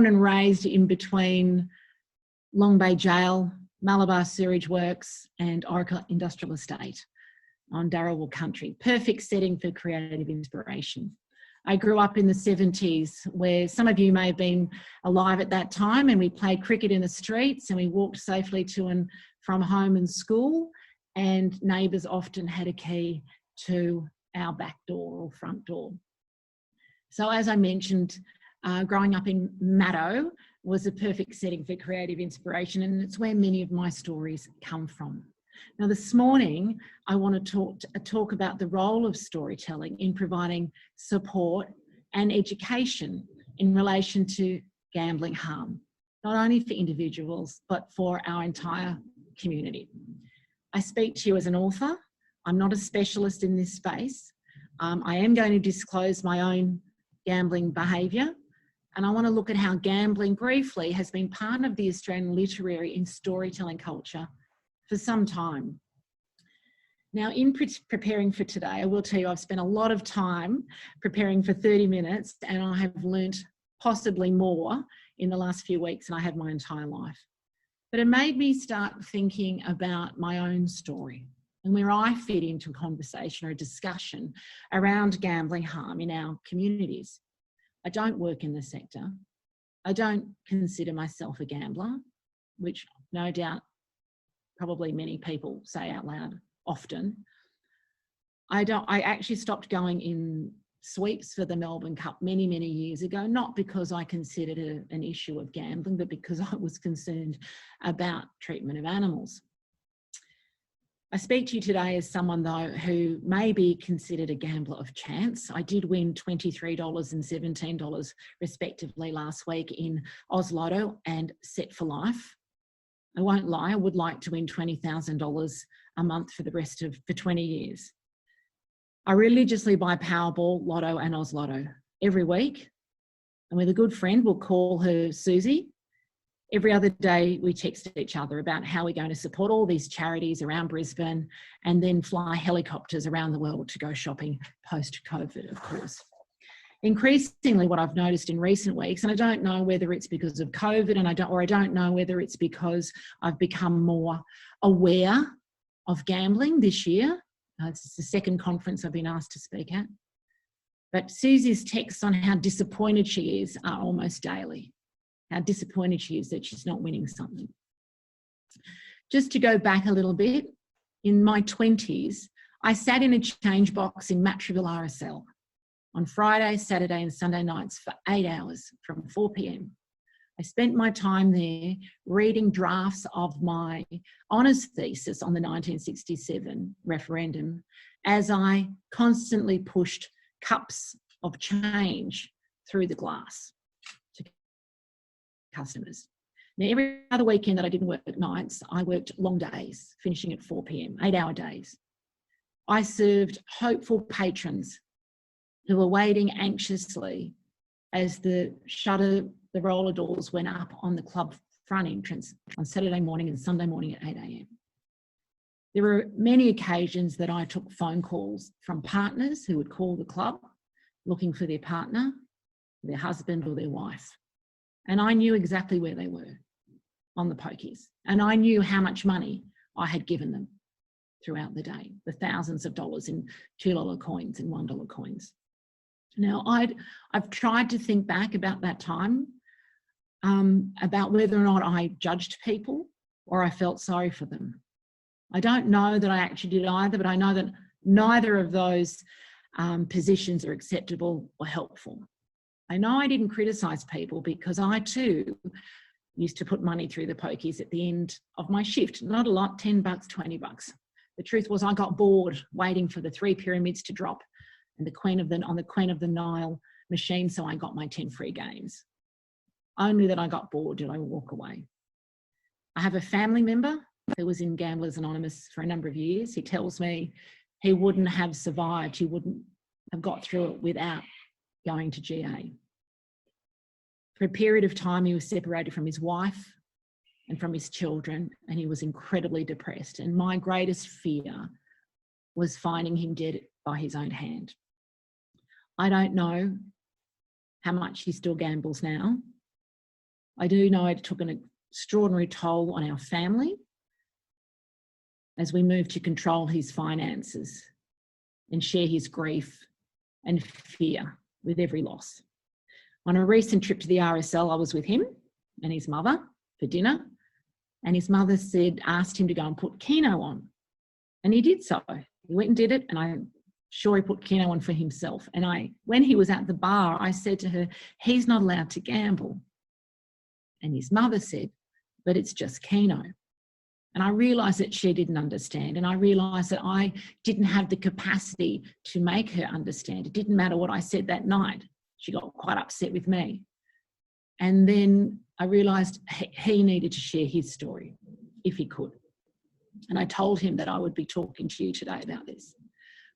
and raised in between Long Bay Jail, Malabar Sewerage Works and Oracle Industrial Estate on Darawal country. Perfect setting for creative inspiration. I grew up in the 70s, where some of you may have been alive at that time, and we played cricket in the streets and we walked safely to and from home and school, and neighbours often had a key to our back door or front door. So as I mentioned, growing up in Maddo was a perfect setting for creative inspiration, and it's where many of my stories come from. Now, this morning, I want to talk about the role of storytelling in providing support and education in relation to gambling harm, not only for individuals, but for our entire community. I speak to you as an author. I'm not a specialist in this space. I am going to disclose my own gambling behaviour, and I want to look at how gambling briefly has been part of the Australian literary and storytelling culture for some time. Now, in preparing for today, I will tell you I've spent a lot of time preparing for 30 minutes, and I have learnt possibly more in the last few weeks than I have my entire life. But it made me start thinking about my own story and where I fit into a conversation or a discussion around gambling harm in our communities. I don't work in the sector. I don't consider myself a gambler, which no doubt probably many people say out loud often. I actually stopped going in sweeps for the Melbourne Cup many, many years ago, not because I considered it an issue of gambling, but because I was concerned about treatment of animals. I speak to you today as someone, though, who may be considered a gambler of chance. I did win $23 and $17 respectively last week in Oz Lotto and Set for Life. I won't lie, I would like to win $20,000 a month for 20 years. I religiously buy Powerball, Lotto and Oz Lotto every week. And with a good friend, we'll call her Susie. Every other day we text each other about how we're going to support all these charities around Brisbane and then fly helicopters around the world to go shopping post-COVID, of course. Increasingly, what I've noticed in recent weeks, and I don't know whether it's because of COVID, and I don't know whether it's because I've become more aware of gambling this year. It's the second conference I've been asked to speak at. But Susie's texts on how disappointed she is are almost daily. How disappointed she is that she's not winning something. Just to go back a little bit, in my 20s, I sat in a change box in Matraville RSL on Friday, Saturday and Sunday nights for 8 hours from 4 p.m. I spent my time there reading drafts of my honours thesis on the 1967 referendum as I constantly pushed cups of change through the glass to customers. Now, every other weekend that I didn't work at nights, I worked long days, finishing at 4 p.m, 8-hour days. I served hopeful patrons who were waiting anxiously as the roller doors went up on the club front entrance on Saturday morning and Sunday morning at 8 a.m. There were many occasions that I took phone calls from partners who would call the club looking for their partner, their husband or their wife. And I knew exactly where they were on the pokies. And I knew how much money I had given them. throughout the day, the thousands of dollars in $2 coins and $1 coins. Now, I've tried to think back about that time, about whether or not I judged people or I felt sorry for them. I don't know that I actually did either, but I know that neither of those positions are acceptable or helpful. I know I didn't criticise people because I too used to put money through the pokies at the end of my shift. Not a lot, $10, $20. The truth was I got bored waiting for the 3 pyramids to drop and on the Queen of the Nile machine, so I got my 10 free games. Only that I got bored did I walk away. I have a family member who was in Gamblers Anonymous for a number of years. He tells me he wouldn't have survived, he wouldn't have got through it without going to GA. For a period of time, he was separated from his wife and from his children, and he was incredibly depressed. And my greatest fear was finding him dead by his own hand. I don't know how much he still gambles now. I do know it took an extraordinary toll on our family as we moved to control his finances and share his grief and fear with every loss. On a recent trip to the RSL, I was with him and his mother for dinner, and his mother asked him to go and put Keno on, and he did so. He went and did it, and I'm sure he put Keno on for himself. And when he was at the bar, I said to her, he's not allowed to gamble. And his mother said, but it's just Keno. And I realised that she didn't understand, and I realised that I didn't have the capacity to make her understand. It didn't matter what I said that night. She got quite upset with me. And then I realised he needed to share his story if he could. And I told him that I would be talking to you today about this.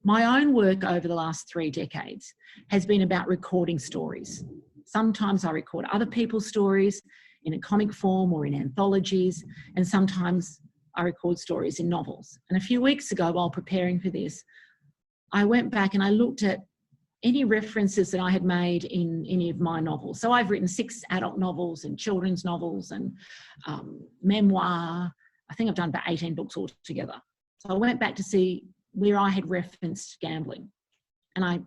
My own work over the last 3 decades has been about recording stories. Sometimes I record other people's stories in a comic form or in anthologies, and sometimes I record stories in novels. And a few weeks ago, while preparing for this, I went back and I looked at any references that I had made in any of my novels. So I've written 6 adult novels and children's novels and memoir. I think I've done about 18 books altogether. So I went back to see where I had referenced gambling. And I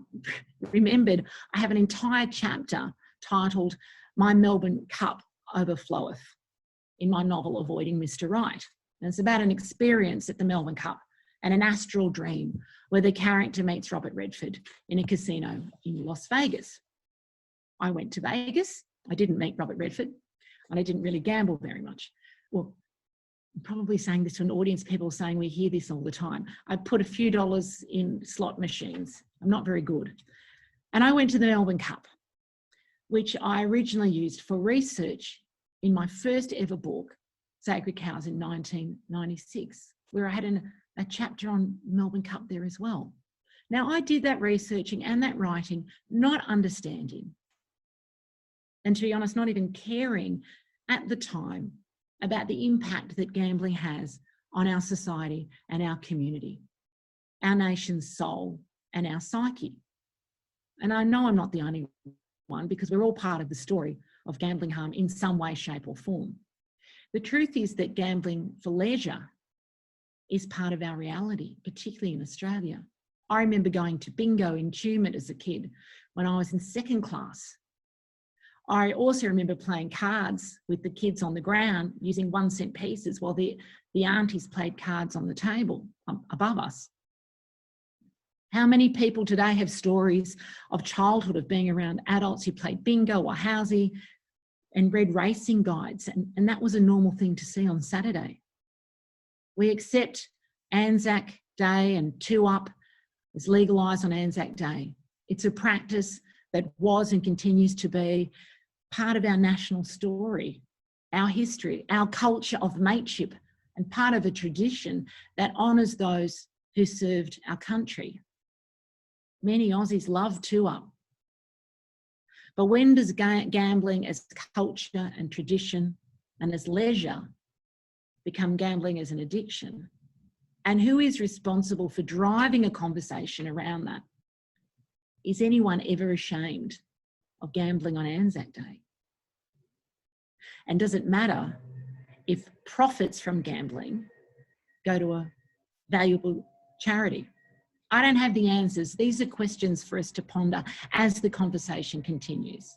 remembered I have an entire chapter titled My Melbourne Cup Overfloweth in my novel Avoiding Mr. Right. And it's about an experience at the Melbourne Cup and an astral dream where the character meets Robert Redford in a casino in Las Vegas. I went to Vegas. I didn't meet Robert Redford, and I didn't really gamble very much. Well, I'm probably saying this to an audience, people saying we hear this all the time. I put a few dollars in slot machines. I'm not very good. And I went to the Melbourne Cup, which I originally used for research in my first ever book, Sacred Cows, in 1996, where I had a chapter on Melbourne Cup there as well. Now, I did that researching and that writing, not understanding, and to be honest, not even caring at the time about the impact that gambling has on our society and our community, our nation's soul and our psyche. And I know I'm not the only one, because we're all part of the story of gambling harm in some way, shape or form. The truth is that gambling for leisure is part of our reality, particularly in Australia. I remember going to bingo in Tumut as a kid when I was in 2nd class. I also remember playing cards with the kids on the ground using 1-cent pieces while the aunties played cards on the table above us. How many people today have stories of childhood of being around adults who played bingo or housey and read racing guides, and that was a normal thing to see on Saturday. We accept Anzac Day and 2-up is legalised on Anzac Day. It's a practice that was and continues to be part of our national story, our history, our culture of mateship, and part of a tradition that honours those who served our country. Many Aussies love 2-up. But when does gambling as culture and tradition and as leisure become gambling as an addiction? And who is responsible for driving a conversation around that? Is anyone ever ashamed of gambling on Anzac Day? And does it matter if profits from gambling go to a valuable charity? I don't have the answers. These are questions for us to ponder as the conversation continues.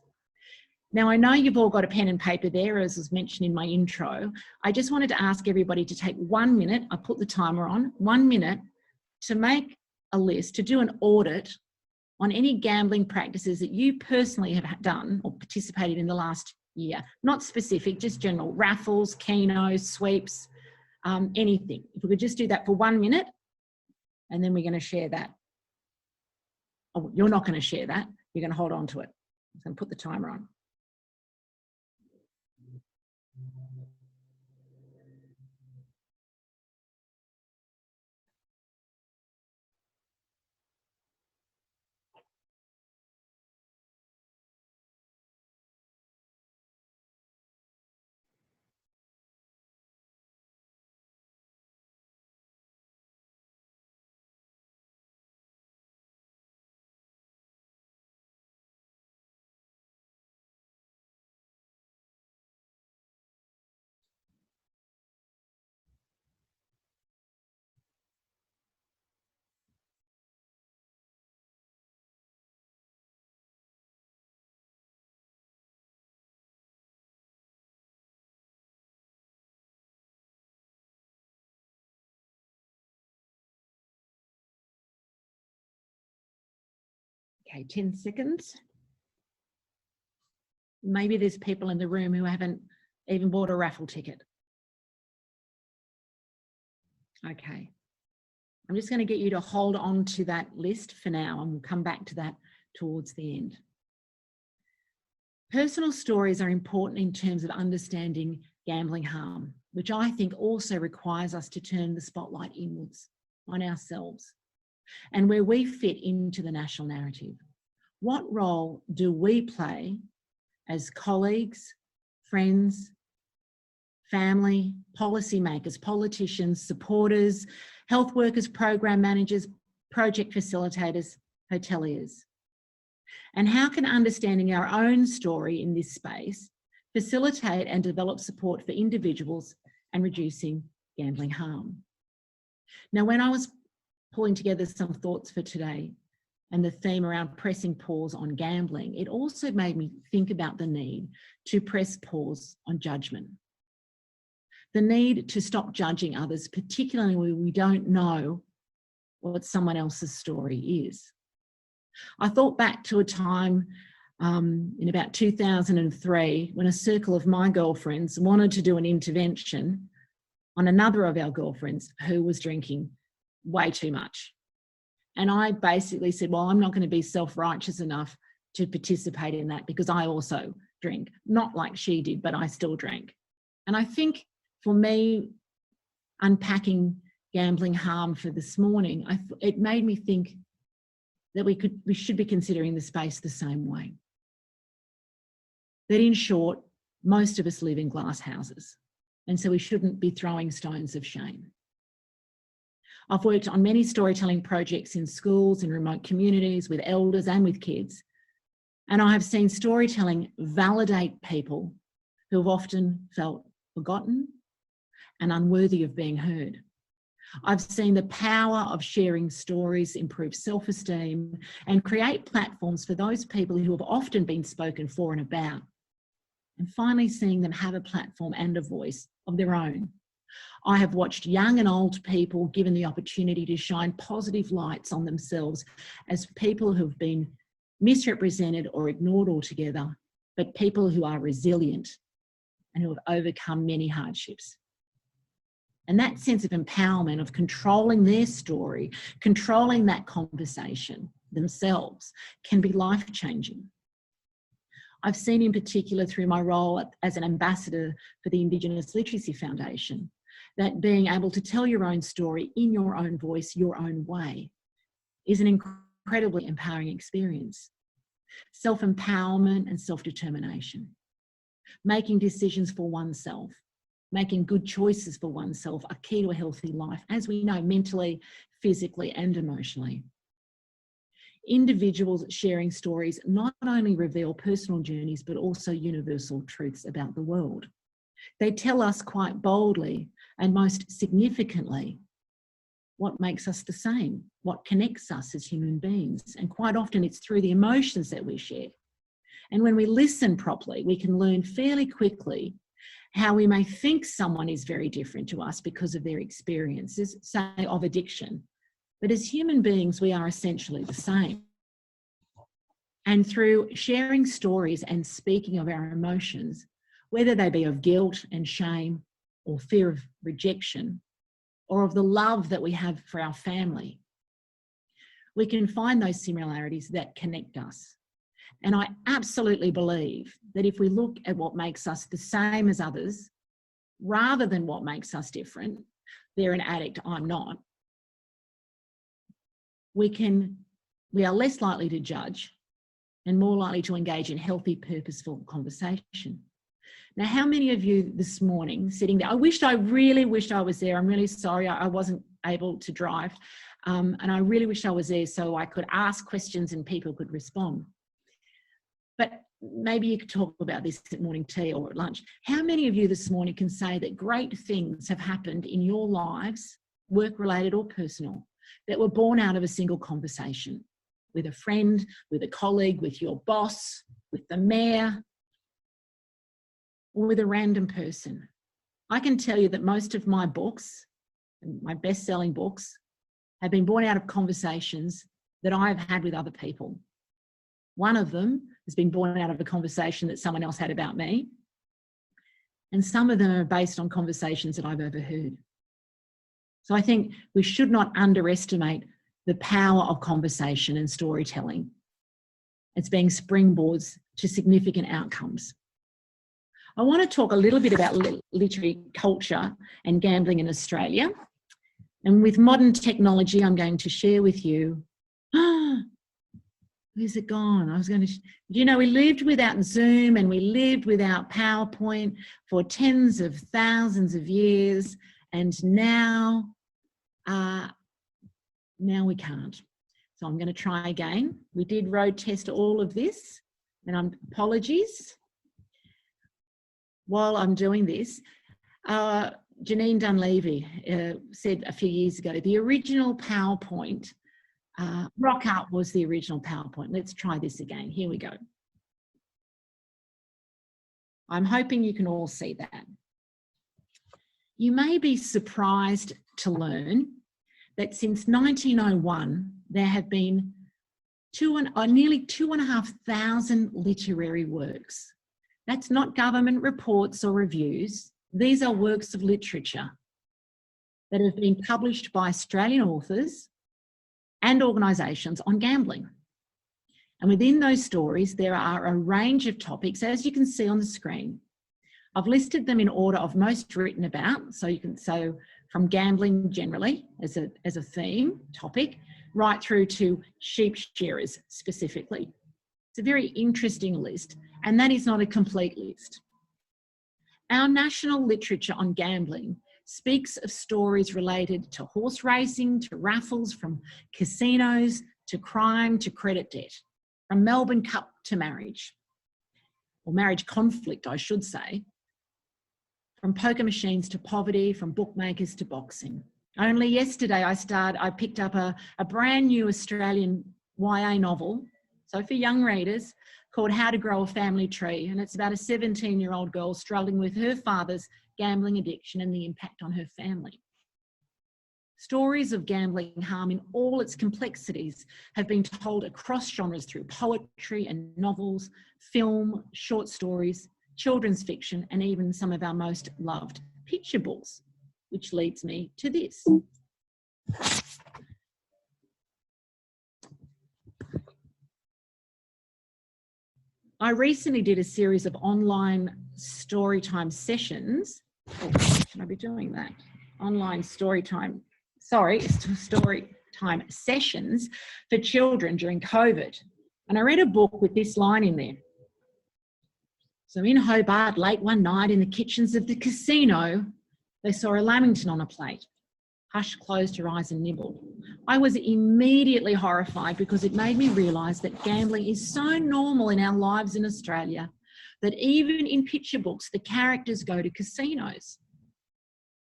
Now, I know you've all got a pen and paper there, as was mentioned in my intro. I just wanted to ask everybody to take 1 minute, I put the timer on, 1 minute to make a list, to do an audit on any gambling practices that you personally have done or participated in the last year. Not specific, just general, raffles, kenos, sweeps, anything. If we could just do that for 1 minute, and then we're going to share that. Oh, you're not going to share that. You're going to hold on to it. I'm going to put the timer on. Okay, 10 seconds. Maybe there's people in the room who haven't even bought a raffle ticket. Okay. I'm just going to get you to hold on to that list for now, and we'll come back to that towards the end. Personal stories are important in terms of understanding gambling harm, which I think also requires us to turn the spotlight inwards on ourselves and where we fit into the national narrative. What role do we play as colleagues, friends, family, policymakers, politicians, supporters, health workers, program managers, project facilitators, hoteliers? And how can understanding our own story in this space facilitate and develop support for individuals and reducing gambling harm? Now, when I was pulling together some thoughts for today and the theme around pressing pause on gambling, it also made me think about the need to press pause on judgment. The need to stop judging others, particularly when we don't know what someone else's story is. I thought back to a time in about 2003 when a circle of my girlfriends wanted to do an intervention on another of our girlfriends who was drinking way too much. And I basically said, well, I'm not going to be self-righteous enough to participate in that because I also drink. Not like she did, but I still drank. And I think for me, unpacking gambling harm for this morning, it made me think that we should be considering the space the same way. That in short, most of us live in glass houses, and so we shouldn't be throwing stones of shame. I've worked on many storytelling projects in schools, in remote communities, with elders and with kids. And I have seen storytelling validate people who have often felt forgotten and unworthy of being heard. I've seen the power of sharing stories improve self-esteem and create platforms for those people who have often been spoken for and about. And finally seeing them have a platform and a voice of their own. I have watched young and old people given the opportunity to shine positive lights on themselves as people who have been misrepresented or ignored altogether, but people who are resilient and who have overcome many hardships. And that sense of empowerment, of controlling their story, controlling that conversation themselves, can be life-changing. I've seen in particular through my role as an ambassador for the Indigenous Literacy Foundation, that being able to tell your own story in your own voice, your own way, is an incredibly empowering experience. Self-empowerment and self-determination. Making decisions for oneself, making good choices for oneself are key to a healthy life, as we know, mentally, physically, and emotionally. Individuals sharing stories not only reveal personal journeys, but also universal truths about the world. They tell us quite boldly and most significantly what makes us the same, what connects us as human beings. And quite often it's through the emotions that we share. And when we listen properly, we can learn fairly quickly how we may think someone is very different to us because of their experiences, say, of addiction. But as human beings, we are essentially the same. And through sharing stories and speaking of our emotions, whether they be of guilt and shame or fear of rejection, or of the love that we have for our family, we can find those similarities that connect us. And I absolutely believe that if we look at what makes us the same as others, rather than what makes us different, they're an addict, I'm not, we are less likely to judge and more likely to engage in healthy, purposeful conversation. Now, how many of you this morning sitting there, I really wished I was there. I'm really sorry I wasn't able to drive. And I really wish I was there so I could ask questions and people could respond. But maybe you could talk about this at morning tea or at lunch. How many of you this morning can say that great things have happened in your lives, work-related or personal, that were born out of a single conversation with a friend, with a colleague, with your boss, with the mayor, or with a random person? I can tell you that most of my books, my best-selling books, have been born out of conversations that I've had with other people. One of them has been born out of a conversation that someone else had about me. And some of them are based on conversations that I've overheard. So I think we should not underestimate the power of conversation and storytelling. It's being springboards to significant outcomes. I want to talk a little bit about literary culture and gambling in Australia. And with modern technology, I'm going to share with you, where's it gone? We lived without Zoom and we lived without PowerPoint for tens of thousands of years. And now we can't. So I'm going to try again. We did road test all of this, and apologies. While I'm doing this, Janine Dunleavy said a few years ago, the original PowerPoint, Rock Art was the original PowerPoint. Let's try this again. Here we go. I'm hoping you can all see that. You may be surprised to learn that since 1901, there have been nearly 2,500 literary works. That's not government reports or reviews. These are works of literature that have been published by Australian authors and organisations on gambling. And within those stories, there are a range of topics, as you can see on the screen. I've listed them in order of most written about, so from gambling generally as a theme, topic, right through to sheep shearers specifically. It's a very interesting list, and that is not a complete list. Our national literature on gambling speaks of stories related to horse racing, to raffles, from casinos, to crime, to credit debt, from Melbourne Cup to marriage, or marriage conflict, I should say, from poker machines to poverty, from bookmakers to boxing. Only yesterday I picked up a brand new Australian YA novel, so for young readers, called How to Grow a Family Tree. And it's about a 17-year-old girl struggling with her father's gambling addiction and the impact on her family. Stories of gambling harm in all its complexities have been told across genres through poetry and novels, film, short stories, children's fiction, and even some of our most loved picture books, which leads me to this. I recently did a series of online storytime sessions. Oh, should I be doing that? Online storytime sessions for children during COVID. And I read a book with this line in there. So in Hobart, late one night in the kitchens of the casino, they saw a lamington on a plate. Hush closed her eyes and nibbled. I was immediately horrified because it made me realise that gambling is so normal in our lives in Australia that even in picture books, the characters go to casinos.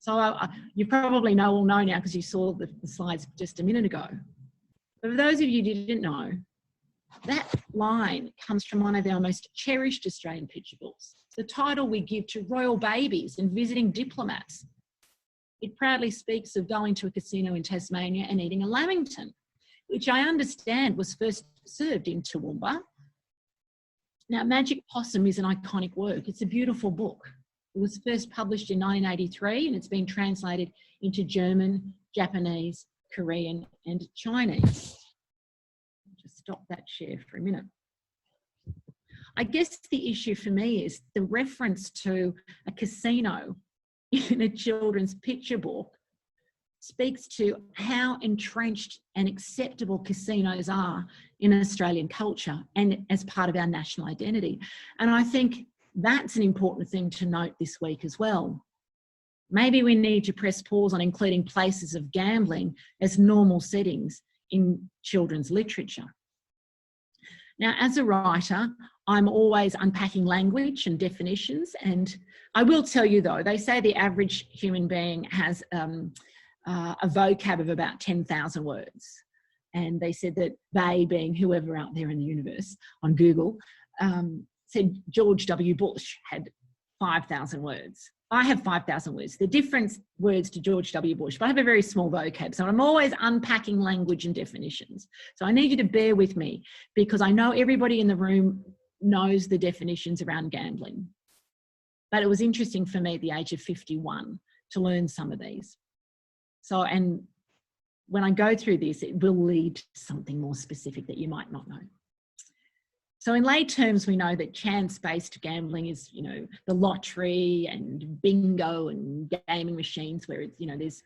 So you probably all know now because you saw the slides just a minute ago. But for those of you who didn't know, that line comes from one of our most cherished Australian picture books, the title we give to royal babies and visiting diplomats. It proudly speaks of going to a casino in Tasmania and eating a lamington, which I understand was first served in Toowoomba. Now, Magic Possum is an iconic work. It's a beautiful book. It was first published in 1983 and it's been translated into German, Japanese, Korean and Chinese. Just stop that share for a minute. I guess the issue for me is the reference to a casino in a children's picture book speaks to how entrenched and acceptable casinos are in Australian culture and as part of our national identity. And I think that's an important thing to note this week as well. Maybe we need to press pause on including places of gambling as normal settings in children's literature. Now, as a writer, I'm always unpacking language and definitions. And I will tell you though, they say the average human being has a vocab of about 10,000 words. And they said that they, being whoever out there in the universe on Google, said George W. Bush had 5,000 words. I have 5,000 words. The different words to George W. Bush, but I have a very small vocab. So I'm always unpacking language and definitions. So I need you to bear with me because I know everybody in the room knows the definitions around gambling. But it was interesting for me at the age of 51 to learn some of these. So, and when I go through this, it will lead to something more specific that you might not know. So in lay terms, we know that chance-based gambling is, you know, the lottery and bingo and gaming machines where it's, you know, there's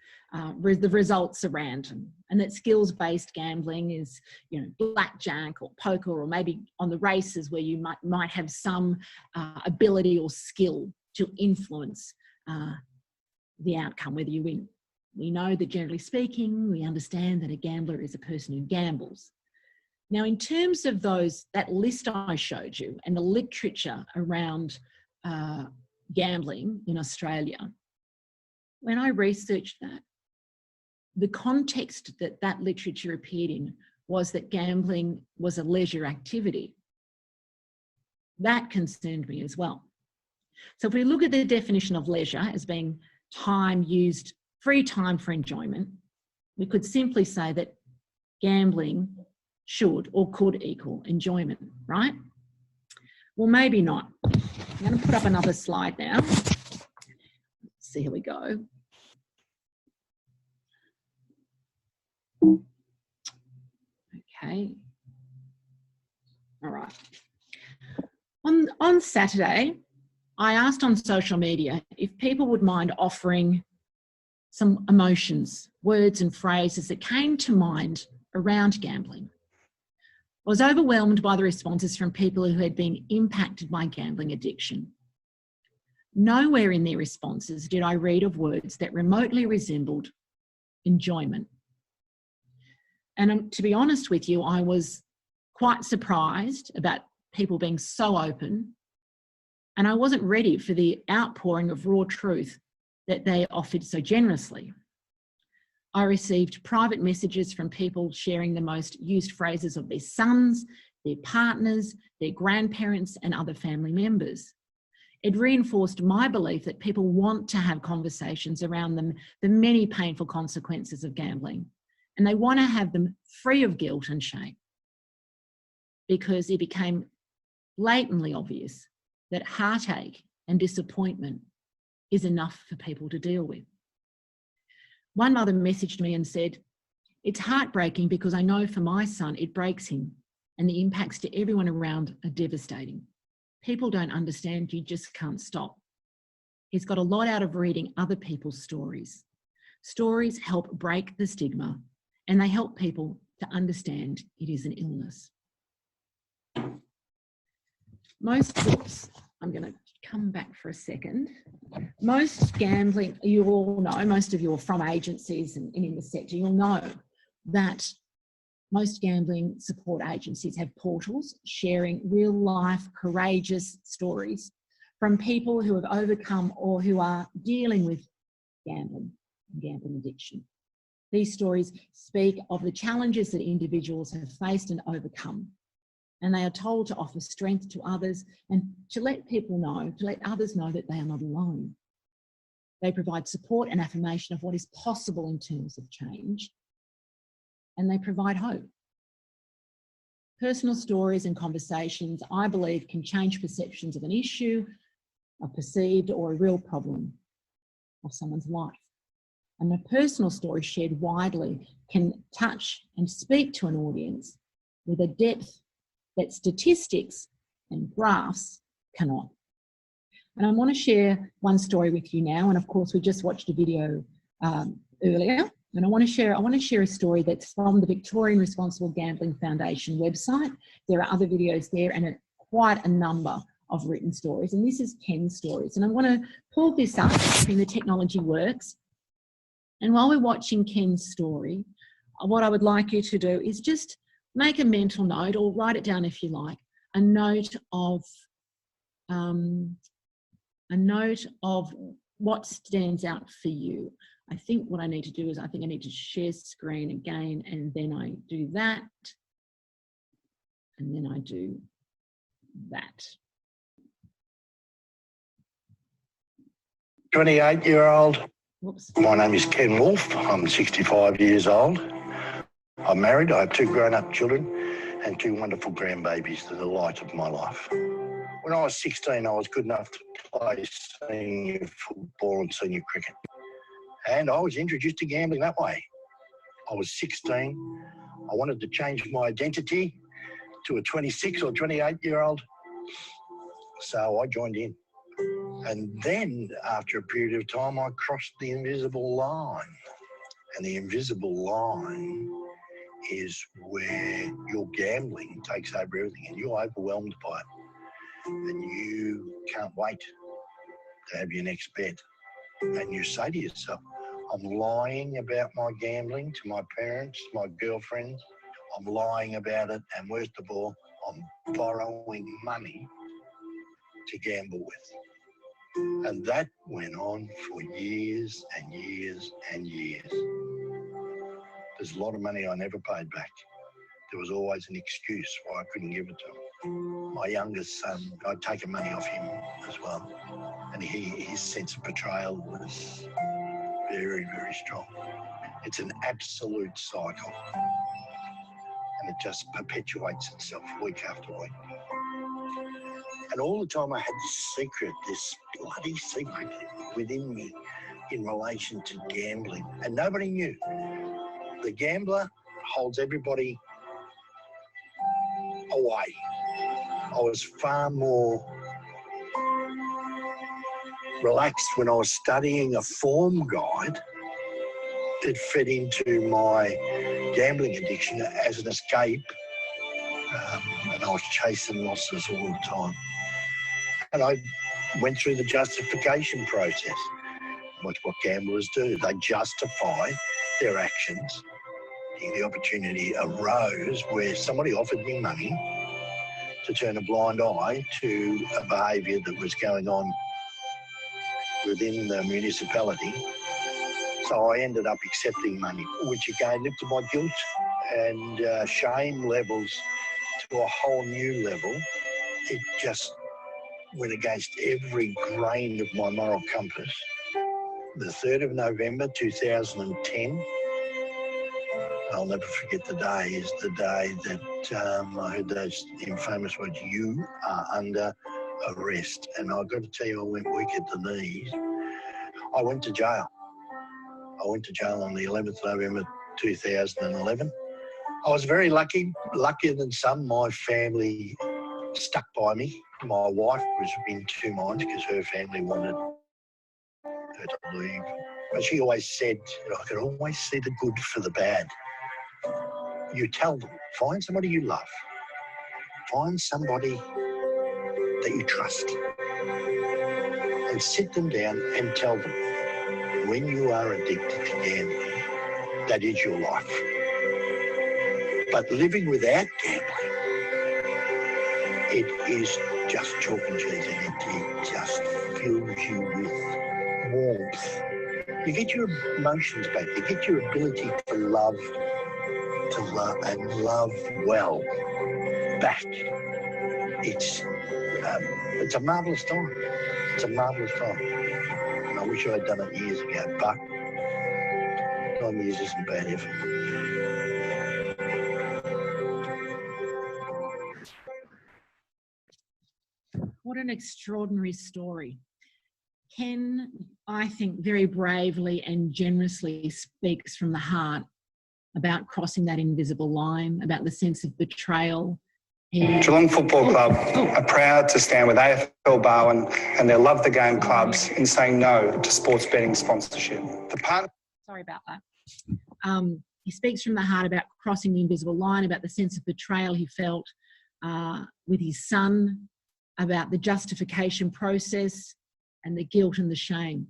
the results are random, and that skills-based gambling is, you know, blackjack or poker or maybe on the races where you might have some ability or skill to influence the outcome, whether you win. We know that generally speaking, we understand that a gambler is a person who gambles. Now, in terms of that list I showed you and the literature around gambling in Australia, when I researched that, the context that literature appeared in was that gambling was a leisure activity. That concerned me as well. So if we look at the definition of leisure as being time used, free time for enjoyment, we could simply say that gambling should or could equal enjoyment, right? Well, maybe not. I'm going to put up another slide now. Let's see, here we go. Okay. All right. On Saturday, I asked on social media if people would mind offering some emotions, words and phrases that came to mind around gambling. I was overwhelmed by the responses from people who had been impacted by gambling addiction. Nowhere in their responses did I read of words that remotely resembled enjoyment. And to be honest with you, I was quite surprised about people being so open, and I wasn't ready for the outpouring of raw truth that they offered so generously. I received private messages from people sharing the most used phrases of their sons, their partners, their grandparents, and other family members. It reinforced my belief that people want to have conversations around the many painful consequences of gambling, and they want to have them free of guilt and shame, because it became blatantly obvious that heartache and disappointment is enough for people to deal with. One mother messaged me and said, "It's heartbreaking because I know for my son it breaks him, and the impacts to everyone around are devastating. People don't understand, you just can't stop. He's got a lot out of reading other people's stories. Stories help break the stigma, and they help people to understand it is an illness." I'm going to come back for a second. Most gambling, you all know, most of you are from agencies and in the sector, you'll know that most gambling support agencies have portals sharing real life, courageous stories from people who have overcome or who are dealing with gambling and gambling addiction. These stories speak of the challenges that individuals have faced and overcome. And they are told to offer strength to others and to let people know, to let others know that they are not alone. They provide support and affirmation of what is possible in terms of change. And they provide hope. Personal stories and conversations, I believe, can change perceptions of an issue, a perceived or a real problem of someone's life. And a personal story shared widely can touch and speak to an audience with a depth that statistics and graphs cannot. And I want to share one story with you now. And of course, we just watched a video earlier. And I want to share a story that's from the Victorian Responsible Gambling Foundation website. There are other videos there and quite a number of written stories. And this is Ken's stories. And I want to pull this up in the technology works. And while we're watching Ken's story, what I would like you to do is just make a mental note, or write it down if you like, a note of what stands out for you. I think what I need to do is I need to share screen again, and then I do that, and then I do that. 28-year-old. Whoops. My name is Ken Wolf. I'm 65 years old. I'm married. I have 2 grown-up children and 2 wonderful grandbabies. They're the light of my life. When I was 16, I was good enough to play senior football and senior cricket. And I was introduced to gambling that way. I was 16. I wanted to change my identity to a 26 or 28-year-old. So I joined in. And then, after a period of time, I crossed the invisible line. And the invisible line is where your gambling takes over everything and you're overwhelmed by it. And you can't wait to have your next bet. And you say to yourself, I'm lying about my gambling to my parents, my girlfriends. I'm lying about it. And worst of all, I'm borrowing money to gamble with. And that went on for years and years and years. There's a lot of money I never paid back. There was always an excuse why I couldn't give it to him. My youngest son, I'd taken money off him as well. And his sense of betrayal was very, very strong. It's an absolute cycle. And it just perpetuates itself week after week. And all the time I had this secret, this bloody secret within me in relation to gambling. And nobody knew. The gambler holds everybody away. I was far more relaxed when I was studying a form guide. It fed into my gambling addiction as an escape. And I was chasing losses all the time. And I went through the justification process. That's what gamblers do. They justify their actions. The opportunity arose where somebody offered me money to turn a blind eye to a behaviour that was going on within the municipality. So I ended up accepting money, which again lifted my guilt and shame levels to a whole new level. It just went against every grain of my moral compass. The 3rd of November 2010, I'll never forget the day, is the day that I heard those infamous words, "You are under arrest." And I've got to tell you, I went weak at the knees. I went to jail. I went to jail on the 11th of November 2011. I was very lucky, luckier than some. My family stuck by me. My wife was in 2 minds because her family wanted her to leave. But she always said, I could always see the good for the bad. You tell them, find somebody you love. Find somebody that you trust. And sit them down and tell them, when you are addicted to gambling, that is your life. But living without gambling, it is just chalk and cheese, and it just fills you with warmth. You get your emotions back. You get your ability to love and love well back. It's a marvellous time. It's a marvellous time. And I wish I had done it years ago, but 9 years isn't bad effort. What an extraordinary story. Ken, I think, very bravely and generously speaks from the heart about crossing that invisible line, about the sense of betrayal. Geelong Football Club are proud to stand with AFL Barwon and their Love the Game clubs in saying no to sports betting sponsorship. Sorry about that. He speaks from the heart about crossing the invisible line, about the sense of betrayal he felt with his son, about the justification process and the guilt and the shame.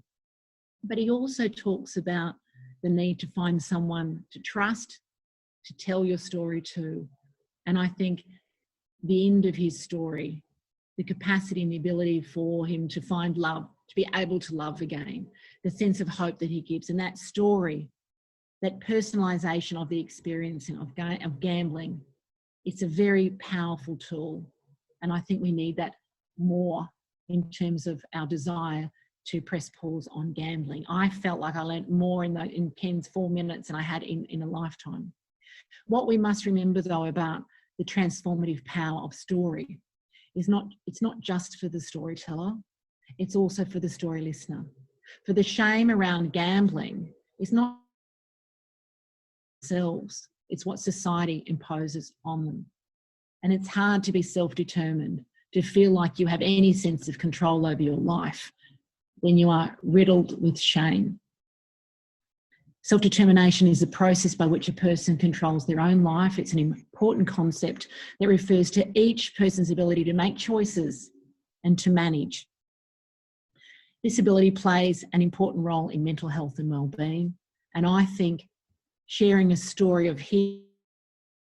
But he also talks about the need to find someone to trust, to tell your story to. And I think the end of his story, the capacity and the ability for him to find love, to be able to love again, the sense of hope that he gives, and that story, that personalisation of the experience of gambling, it's a very powerful tool. And I think we need that more in terms of our desire to press pause on gambling. I felt like I learnt more in Ken's 4 minutes than I had in a lifetime. What we must remember, though, about the transformative power of story is it's not just for the storyteller, it's also for the story listener. For the shame around gambling is not themselves, it's what society imposes on them. And it's hard to be self-determined, to feel like you have any sense of control over your life when you are riddled with shame. Self-determination is the process by which a person controls their own life. It's an important concept that refers to each person's ability to make choices and to manage. This ability plays an important role in mental health and well-being. And I think sharing a story of healing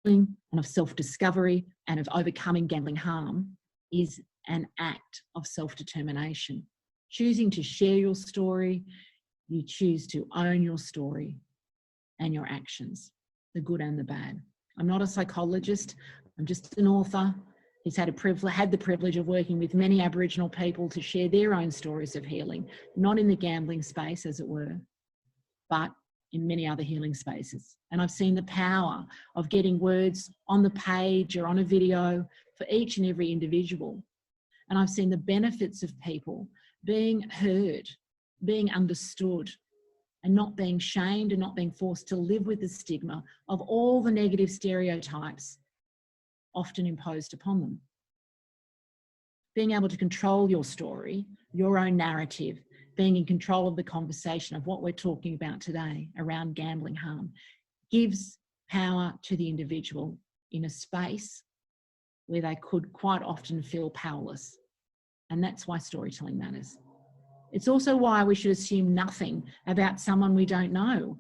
and of self-discovery and of overcoming gambling harm is an act of self-determination. Choosing to share your story, you choose to own your story and your actions, the good and the bad. I'm not a psychologist, I'm just an author who's had the privilege of working with many Aboriginal people to share their own stories of healing, not in the gambling space, as it were, but in many other healing spaces. And I've seen the power of getting words on the page or on a video for each and every individual. And I've seen the benefits of people being heard, being understood, and not being shamed and not being forced to live with the stigma of all the negative stereotypes often imposed upon them. Being able to control your story, your own narrative, being in control of the conversation of what we're talking about today around gambling harm, gives power to the individual in a space where they could quite often feel powerless. And that's why storytelling matters. It's also why we should assume nothing about someone we don't know.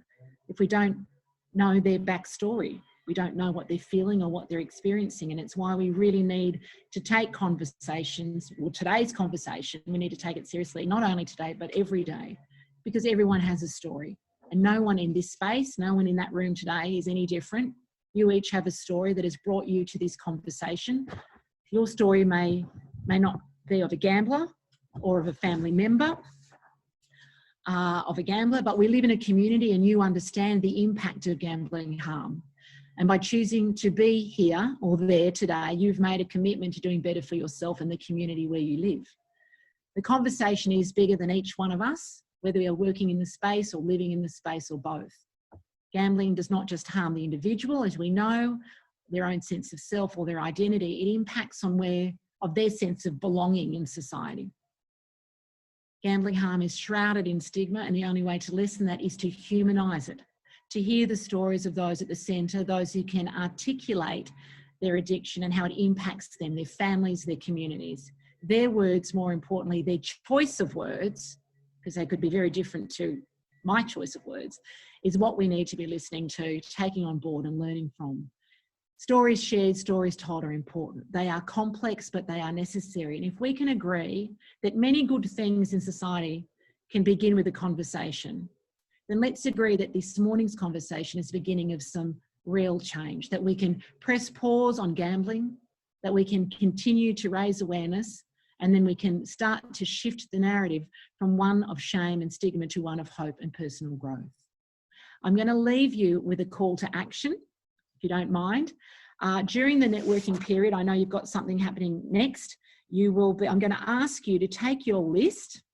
If we don't know their backstory, we don't know what they're feeling or what they're experiencing. And it's why we really need to take conversations, or today's conversation, we need to take it seriously, not only today, but every day, because everyone has a story. And no one in this space, no one in that room today is any different. You each have a story that has brought you to this conversation. Your story may not be of a gambler or of a family member of a gambler, but we live in a community and you understand the impact of gambling harm. And by choosing to be here or there today, you've made a commitment to doing better for yourself and the community where you live. The conversation is bigger than each one of us, whether we are working in the space or living in the space or both. Gambling does not just harm the individual, as we know, their own sense of self or their identity. It impacts on their sense of belonging in society. Gambling harm is shrouded in stigma, and the only way to lessen that is to humanise it, to hear the stories of those at the centre, those who can articulate their addiction and how it impacts them, their families, their communities. Their words, more importantly, their choice of words, because they could be very different to my choice of words, is what we need to be listening to, taking on board and learning from. Stories shared, stories told are important. They are complex, but they are necessary. And if we can agree that many good things in society can begin with a conversation, then let's agree that this morning's conversation is the beginning of some real change, that we can press pause on gambling, that we can continue to raise awareness, and then we can start to shift the narrative from one of shame and stigma to one of hope and personal growth. I'm going to leave you with a call to action, if you don't mind. During the networking period, I know you've got something happening next. I'm going to ask you to take your list.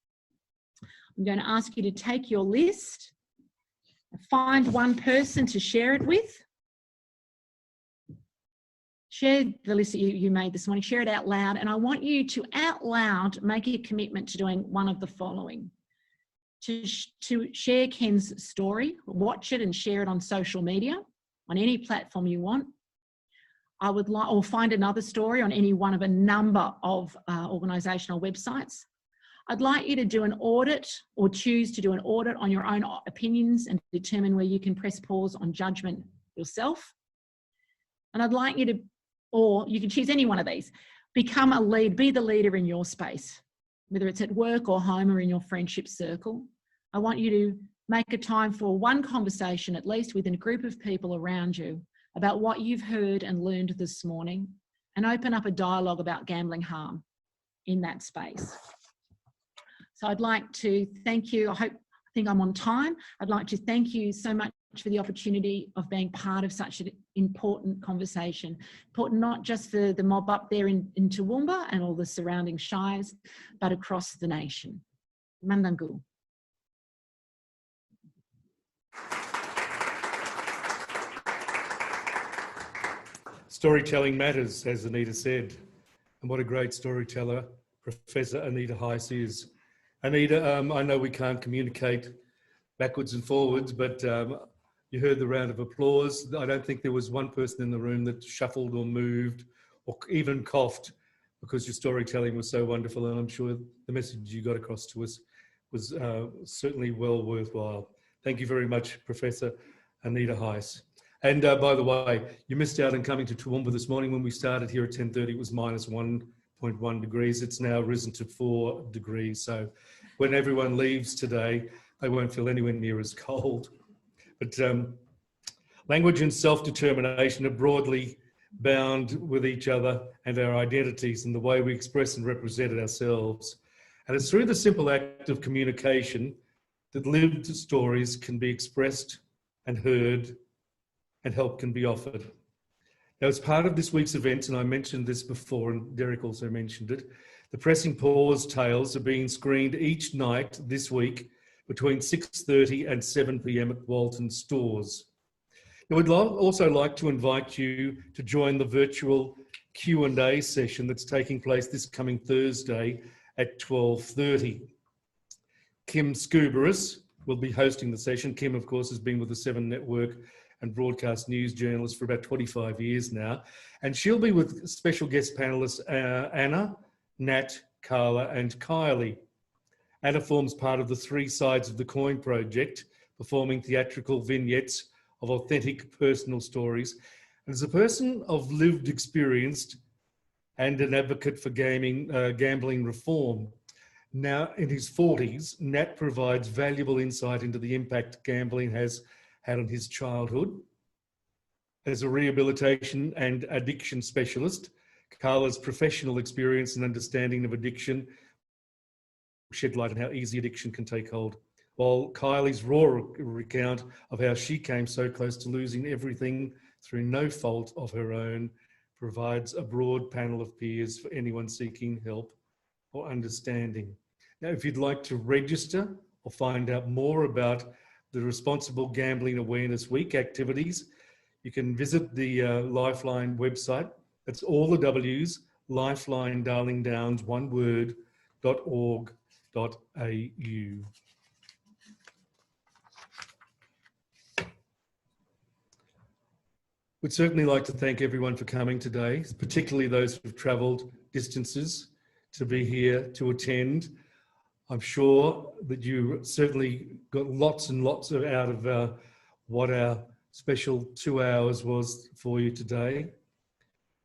Find one person to share it with. Share the list that you made this morning, share it out loud, and I want you to out loud make a commitment to doing one of the following. To share Ken's story, watch it and share it on social media, on any platform you want. I would like, or find another story on any one of a number of organisational websites. I'd like you to do an audit, or choose to do an audit on your own opinions and determine where you can press pause on judgment yourself. And I'd like you to, or you can choose any one of these, become a lead, be the leader in your space, whether it's at work or home or in your friendship circle. I want you to make a time for one conversation, at least within a group of people around you, about what you've heard and learned this morning, and open up a dialogue about gambling harm in that space. So I'd like to thank you. I think I'm on time. I'd like to thank you so much for the opportunity of being part of such an important conversation. Important not just for the mob up there in Toowoomba and all the surrounding shires, but across the nation. Mandangul. Storytelling matters, as Anita said, and what a great storyteller Professor Anita Heiss is. Anita, I know we can't communicate backwards and forwards, but you heard the round of applause. I don't think there was one person in the room that shuffled or moved or even coughed, because your storytelling was so wonderful, and I'm sure the message you got across to us was certainly well worthwhile. Thank you very much, Professor Anita Heiss. And by the way, you missed out on coming to Toowoomba this morning. When we started here at 10:30, it was minus 1.1 degrees. It's now risen to 4 degrees. So when everyone leaves today, they won't feel anywhere near as cold. But language and self-determination are broadly bound with each other and our identities and the way we express and represent ourselves. And it's through the simple act of communication that lived stories can be expressed and heard, and help can be offered. Now, as part of this week's event, and I mentioned this before, and Derek also mentioned it, the Pressing Pause tales are being screened each night this week between 6:30 and 7 p.m. at Walton Stores. Now, we'd also like to invite you to join the virtual Q&A session that's taking place this coming Thursday at 12:30. Kim Skubaris will be hosting the session. Kim, of course, has been with the Seven Network and broadcast news journalist for about 25 years now. And she'll be with special guest panelists Anna, Nat, Carla and Kylie. Anna forms part of the Three Sides of the Coin project, performing theatrical vignettes of authentic personal stories. And as a person of lived experience and an advocate for gambling reform, now in his 40s, Nat provides valuable insight into the impact gambling has had on his childhood. As a rehabilitation and addiction specialist, Carla's professional experience and understanding of addiction shed light on how easy addiction can take hold, while Kylie's raw recount of how she came so close to losing everything through no fault of her own provides a broad panel of peers for anyone seeking help or understanding. Now, if you'd like to register or find out more about the Responsible Gambling Awareness Week activities, you can visit the Lifeline website. That's all the W's, Lifeline Darling Downs, one word, .org.au. We'd certainly like to thank everyone for coming today, particularly those who've travelled distances to be here to attend. I'm sure that you certainly got lots and lots out of what our special 2 hours was for you today.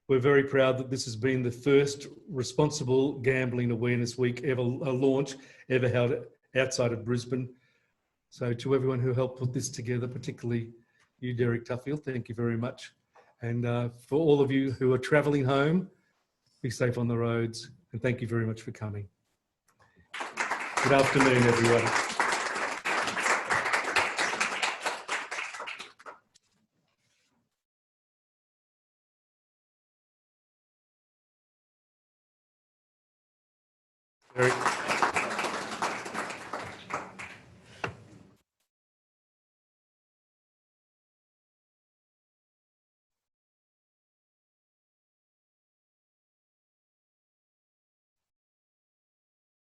We're very proud that this has been the first Responsible Gambling Awareness Week launch ever held outside of Brisbane. So to everyone who helped put this together, particularly you, Derek Tuffield, thank you very much. And for all of you who are travelling home, be safe on the roads, and thank you very much for coming. Good afternoon, everyone. Derek.